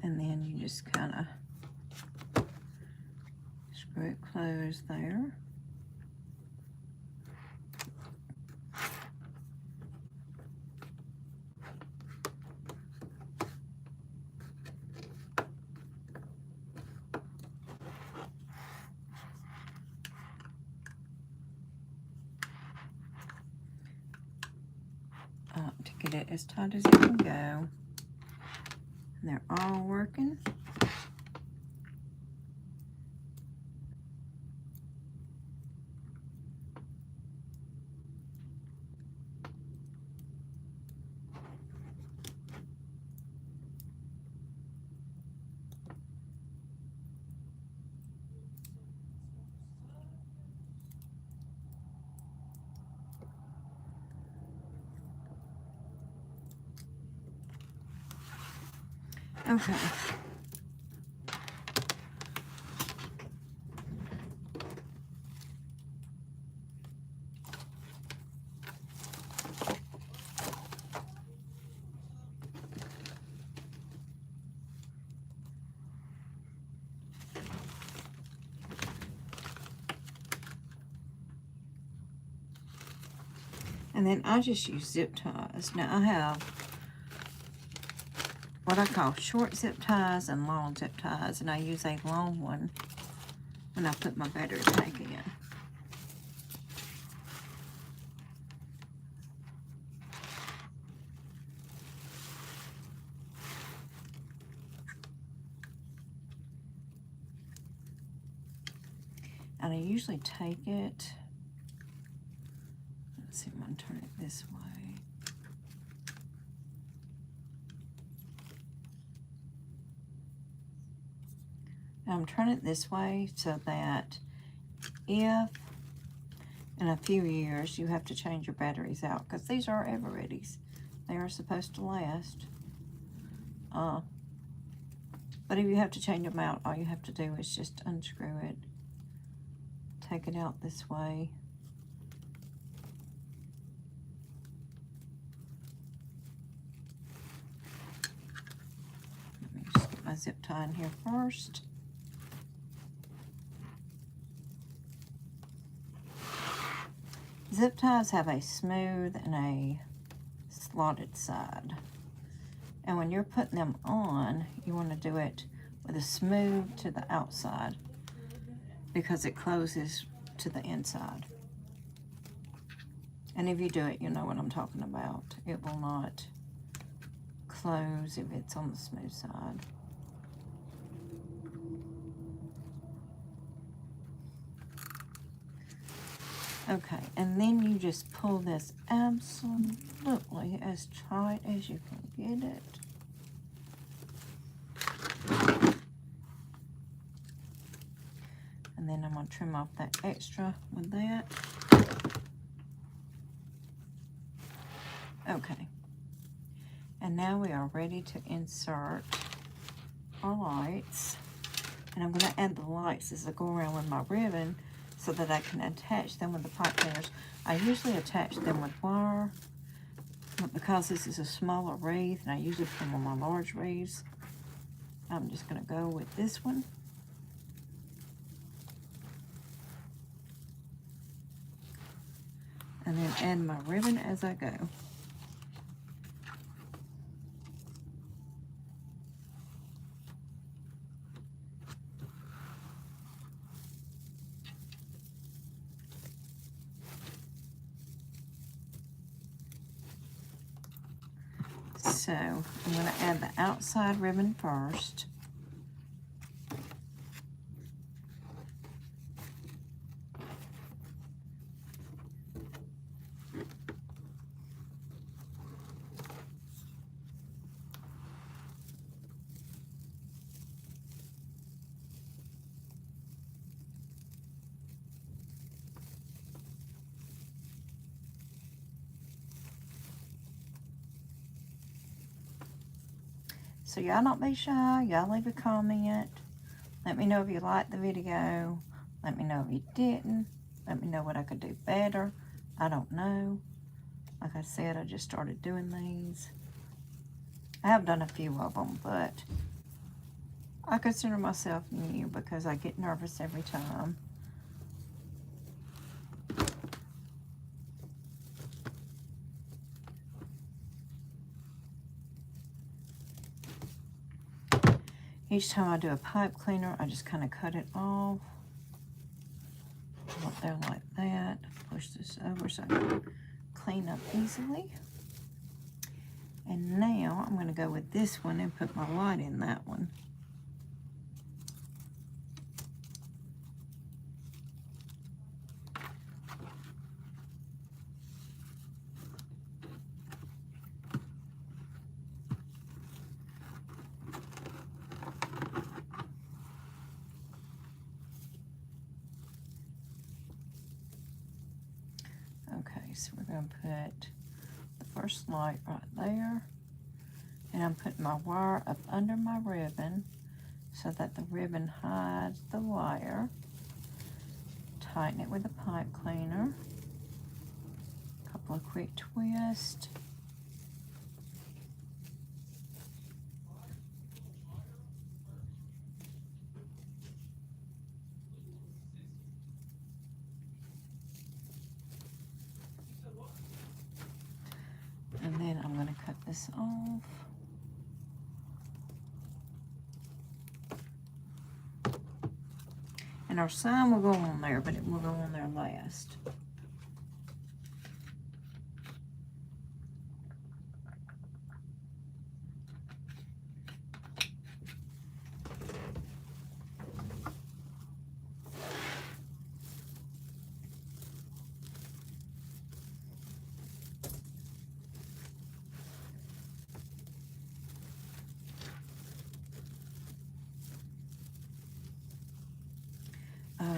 And then you just kind of screw it closed there. To get it as tight as it can go. And they're all working. Okay. And then I just use zip ties. Now I have what I call short zip ties and long zip ties, and I use a long one when I put my battery pack in. And I usually take it, let's see, I'm going to turn it this way. I'm turning it this way so that if in a few years you have to change your batteries out, because these are ever-readies. They are supposed to last. But if you have to change them out, all you have to do is just unscrew it. Take it out this way. Let me just get my zip tie in here first. Zip ties have a smooth and a slotted side. And when you're putting them on, you want to do it with a smooth to the outside because it closes to the inside. And if you do it, you know what I'm talking about. It will not close if it's on the smooth side. Okay, and then you just pull this absolutely as tight as you can get it. And then I'm going to trim off that extra with that. Okay. And now we are ready to insert our lights. And I'm going to add the lights as I go around with my ribbon so that I can attach them with the pipe cleaners. I usually attach them with wire, but because this is a smaller wreath and I usually put them on my large wreaths, I'm just going to go with this one. And then add my ribbon as I go. So I'm going to add the outside ribbon first. So y'all don't be shy. Y'all leave a comment. Let me know if you liked the video. Let me know if you didn't. Let me know what I could do better. I don't know. Like I said, I just started doing these. I have done a few of them, but I consider myself new because I get nervous every time. Each time I do a pipe cleaner, I just kind of cut it off. Up there like that. Push this over so I can clean up easily. And now I'm going to go with this one and put my light in that one. Okay, so we're going to put the first light right there. And I'm putting my wire up under my ribbon so that the ribbon hides the wire. Tighten it with a pipe cleaner. A couple of quick twists. And then I'm going to cut this off. And our sign will go on there, but it will go on there last.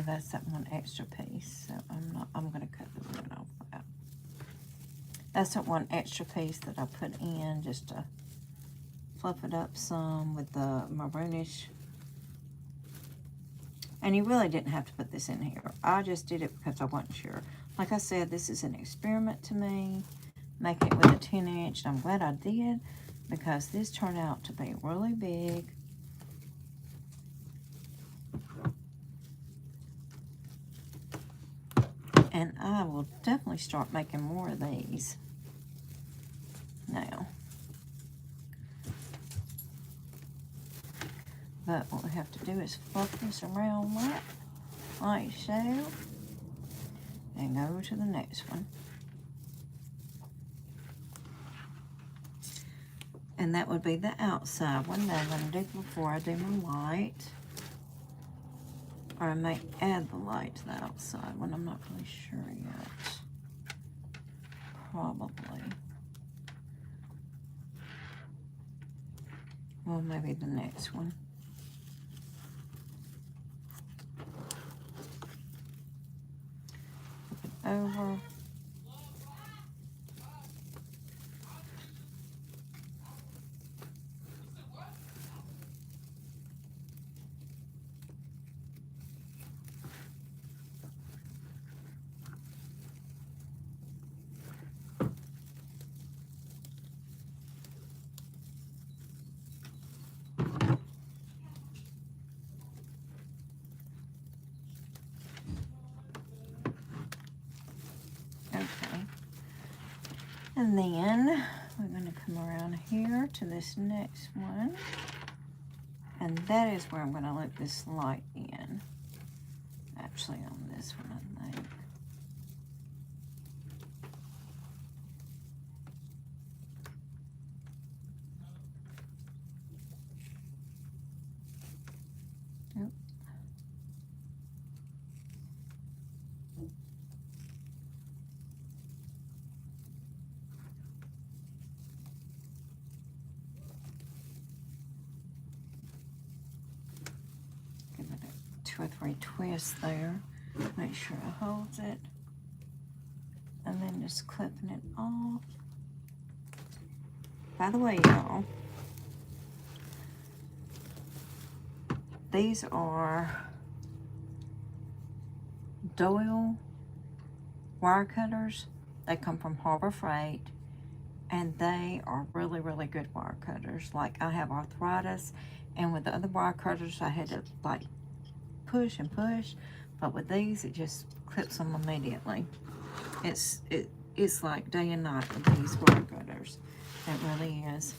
that's that one extra piece. So I'm going to cut the ribbon off that. That's that one extra piece that I put in just to fluff it up some with the maroonish. And you really didn't have to put this in here. I just did it because I wasn't sure. Like I said, this is an experiment to me, making it with a 10-inch. I'm glad I did because this turned out to be really big. And I will definitely start making more of these now. But what we have to do is fluff this around like so, and go to the next one. And that would be the outside one that I'm going to do before I do my light. Or I may add the light to the outside one. I'm not really sure yet. Probably. Well, maybe the next one. Flip it over. And then we're going to come around here to this next one. And that is where I'm going to let this light in. Actually, on this one, I think. Oop. Give it a 2 or 3 twists there. Make sure it holds it. And then just clipping it off. By the way, y'all, these are Doyle wire cutters. They come from Harbor Freight, and they are really, really good wire cutters. Like, I have arthritis, and with the other wire cutters, I had to like push and push, but with these, it just clips them immediately. It's like day and night with these wire cutters. It really is.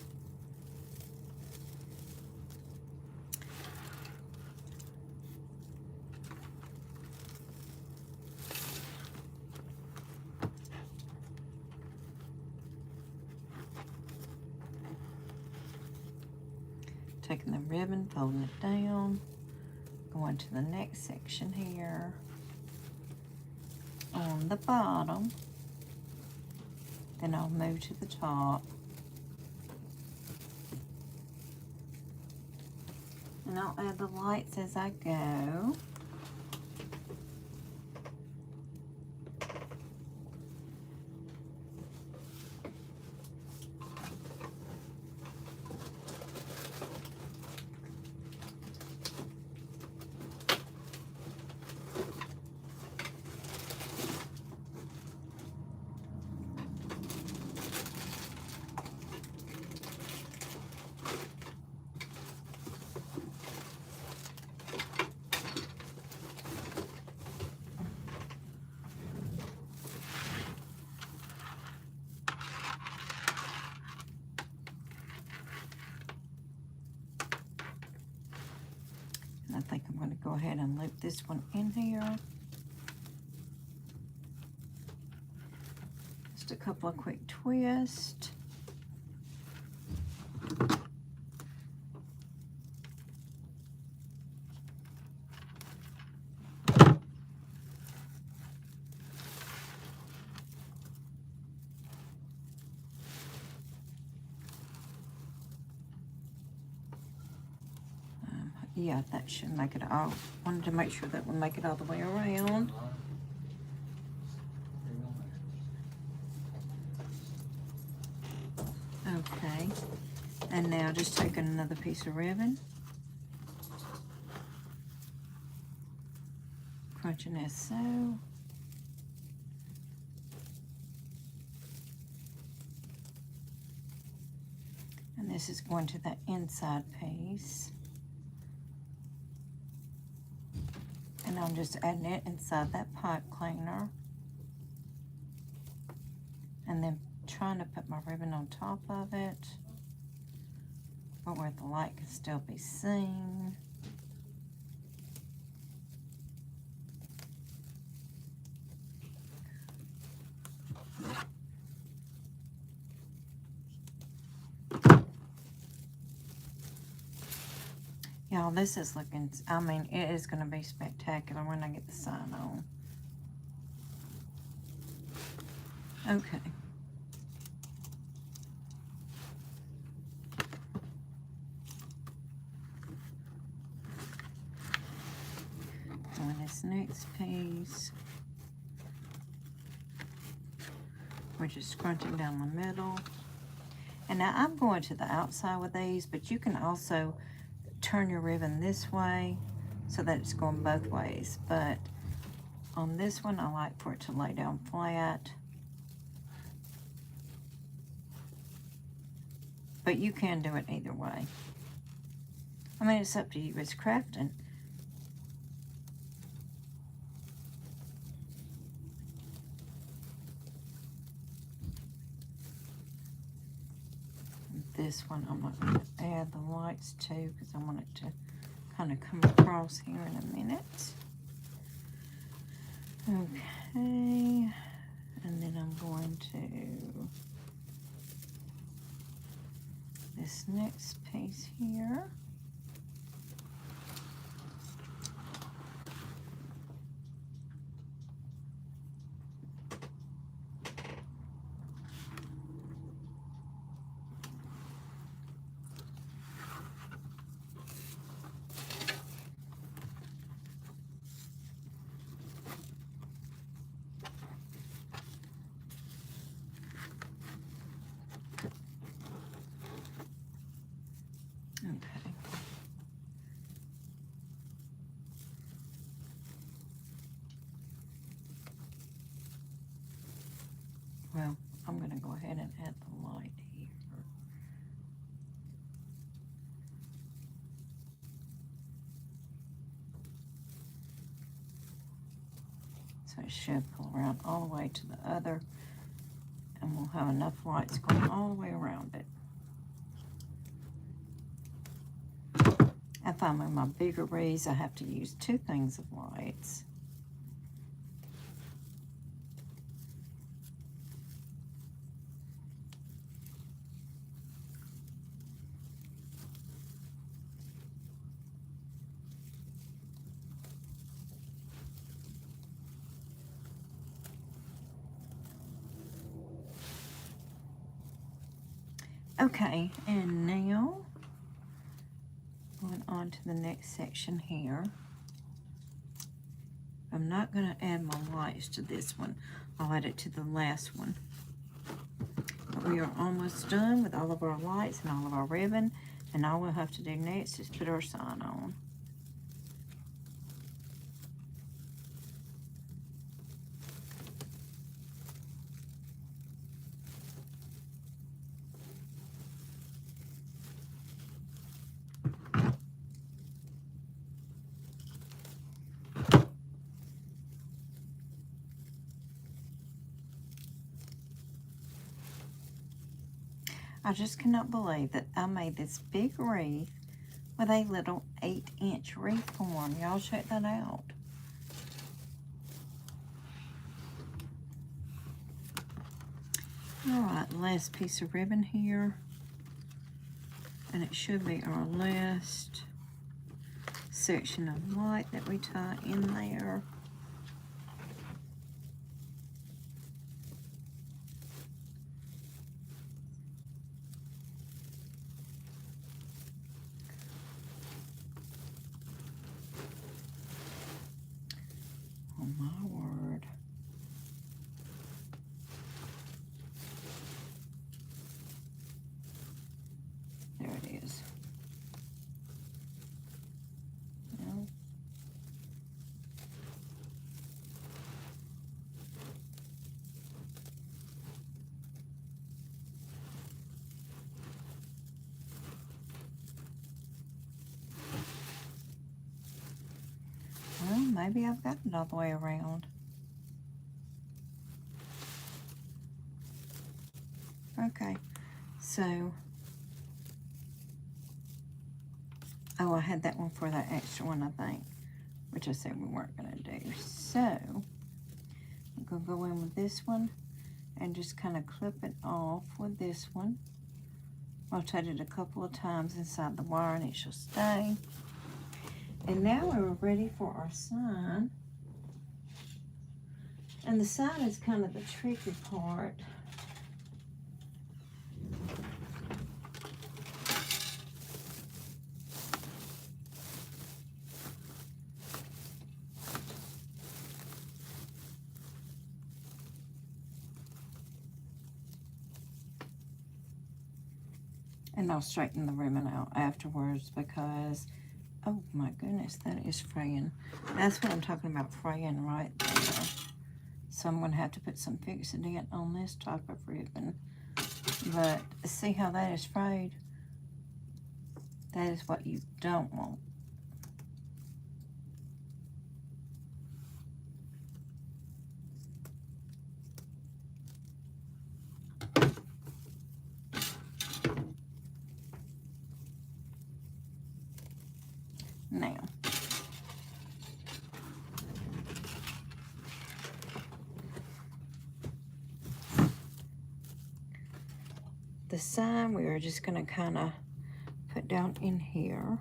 Taking the ribbon, folding it down, going to the next section here. On the bottom, then I'll move to the top. And I'll add the lights as I go. I think I'm going to go ahead and loop this one in here. Just a couple of quick twists. Yeah, that should make it all. Wanted to make sure that would make it all the way around. Okay, and now just taking another piece of ribbon, crunching as so. And this is going to the inside piece. And I'm just adding it inside that pipe cleaner. And then trying to put my ribbon on top of it, but where the light can still be seen. Y'all, this is looking, I mean, it is going to be spectacular when I get the sign on. Okay. On this next piece, we're just scrunching down the middle. And now I'm going to the outside with these, but you can also turn your ribbon this way so that it's going both ways. But on this one, I like for it to lay down flat. But you can do it either way. I mean, it's up to you. It's crafting. This one I'm not going to add the lights to because I want it to kind of come across here in a minute. Okay, and then I'm going to this next piece here. Okay. Well, I'm going to go ahead and add the light here. So it should pull around all the way to the other, and we'll have enough lights going all the way around it. I find with my bigger wreaths, I have to use 2 things of lights. Okay, and now going on to the next section here. I'm not going to add my lights to this one. I'll add it to the last one. But we are almost done with all of our lights and all of our ribbon, and all we'll have to do next is put our sign on. I just cannot believe that I made this big wreath with a little 8-inch wreath form. Y'all check that out. All right, last piece of ribbon here. And it should be our last section of light that we tie in there. maybe I've got it all the way around. Okay, so, oh, I had that one for that extra one, I think, which I said we weren't going to do. So, I'm going to go in with this one and just kind of clip it off with this one. Rotate it a couple of times inside the wire and it shall stay. And now we're ready for our sign. And the sign is kind of the tricky part. And I'll straighten the ribbon out afterwards because, oh my goodness, that is fraying. That's what I'm talking about, fraying right there. So I'm going to have to put some fixative on this type of ribbon. But see how that is frayed? That is what you don't want. Now, the sign we are just going to kind of put down in here.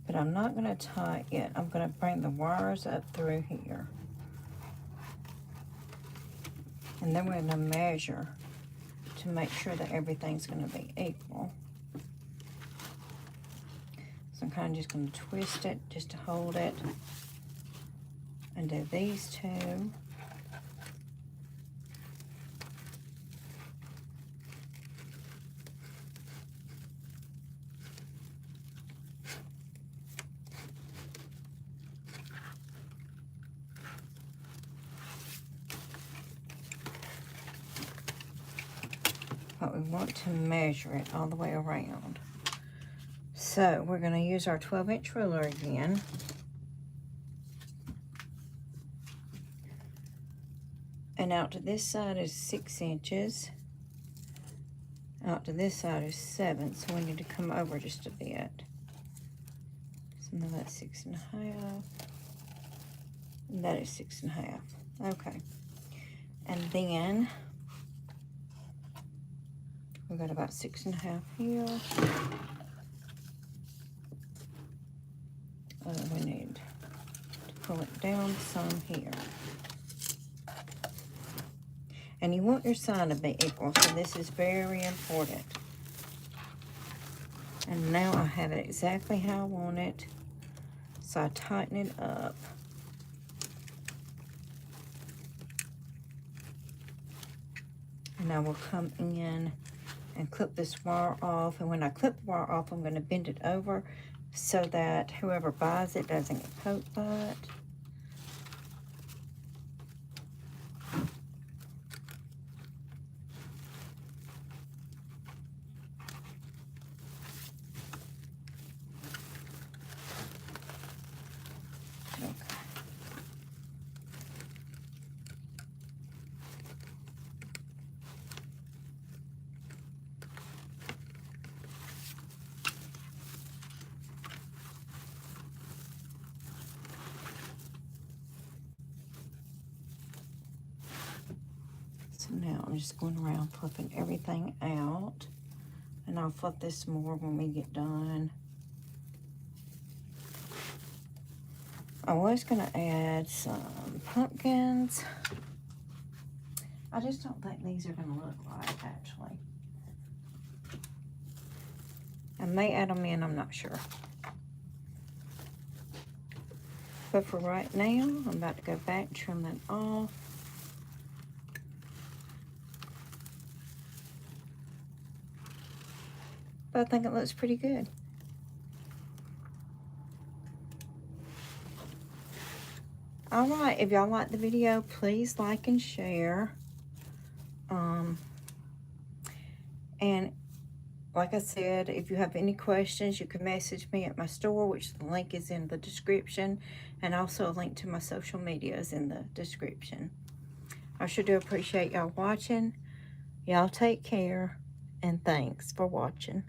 But I'm not going to tie it. I'm going to bring the wires up through here. And then we're going to measure to make sure that everything's going to be equal. So I'm kind of just going to twist it just to hold it. And do these two. But we want to measure it all the way around. So we're going to use our 12-inch ruler again. And out to this side is 6 inches. Out to this side is 7, so we need to come over just a bit. So now that's 6.5. And that is 6.5. Okay. And then we've got about 6.5 here. We need to pull it down some here. And you want your sign to be equal, so this is very important. And now I have it exactly how I want it. So I tighten it up. And I will come in and clip this wire off. And when I clip the wire off, I'm going to bend it over so that whoever buys it doesn't get poked by it. So now I'm just going around flipping everything out. And I'll flip this more when we get done. I was going to add some pumpkins. I just don't think these are going to look right, actually. I may add them in, I'm not sure. But for right now, I'm about to go back, trim that off. But I think it looks pretty good. Alright, if y'all like the video, please like and share. And like I said, if you have any questions, you can message me at my store, which the link is in the description, and also a link to my social media is in the description. I sure do appreciate y'all watching. Y'all take care, and thanks for watching.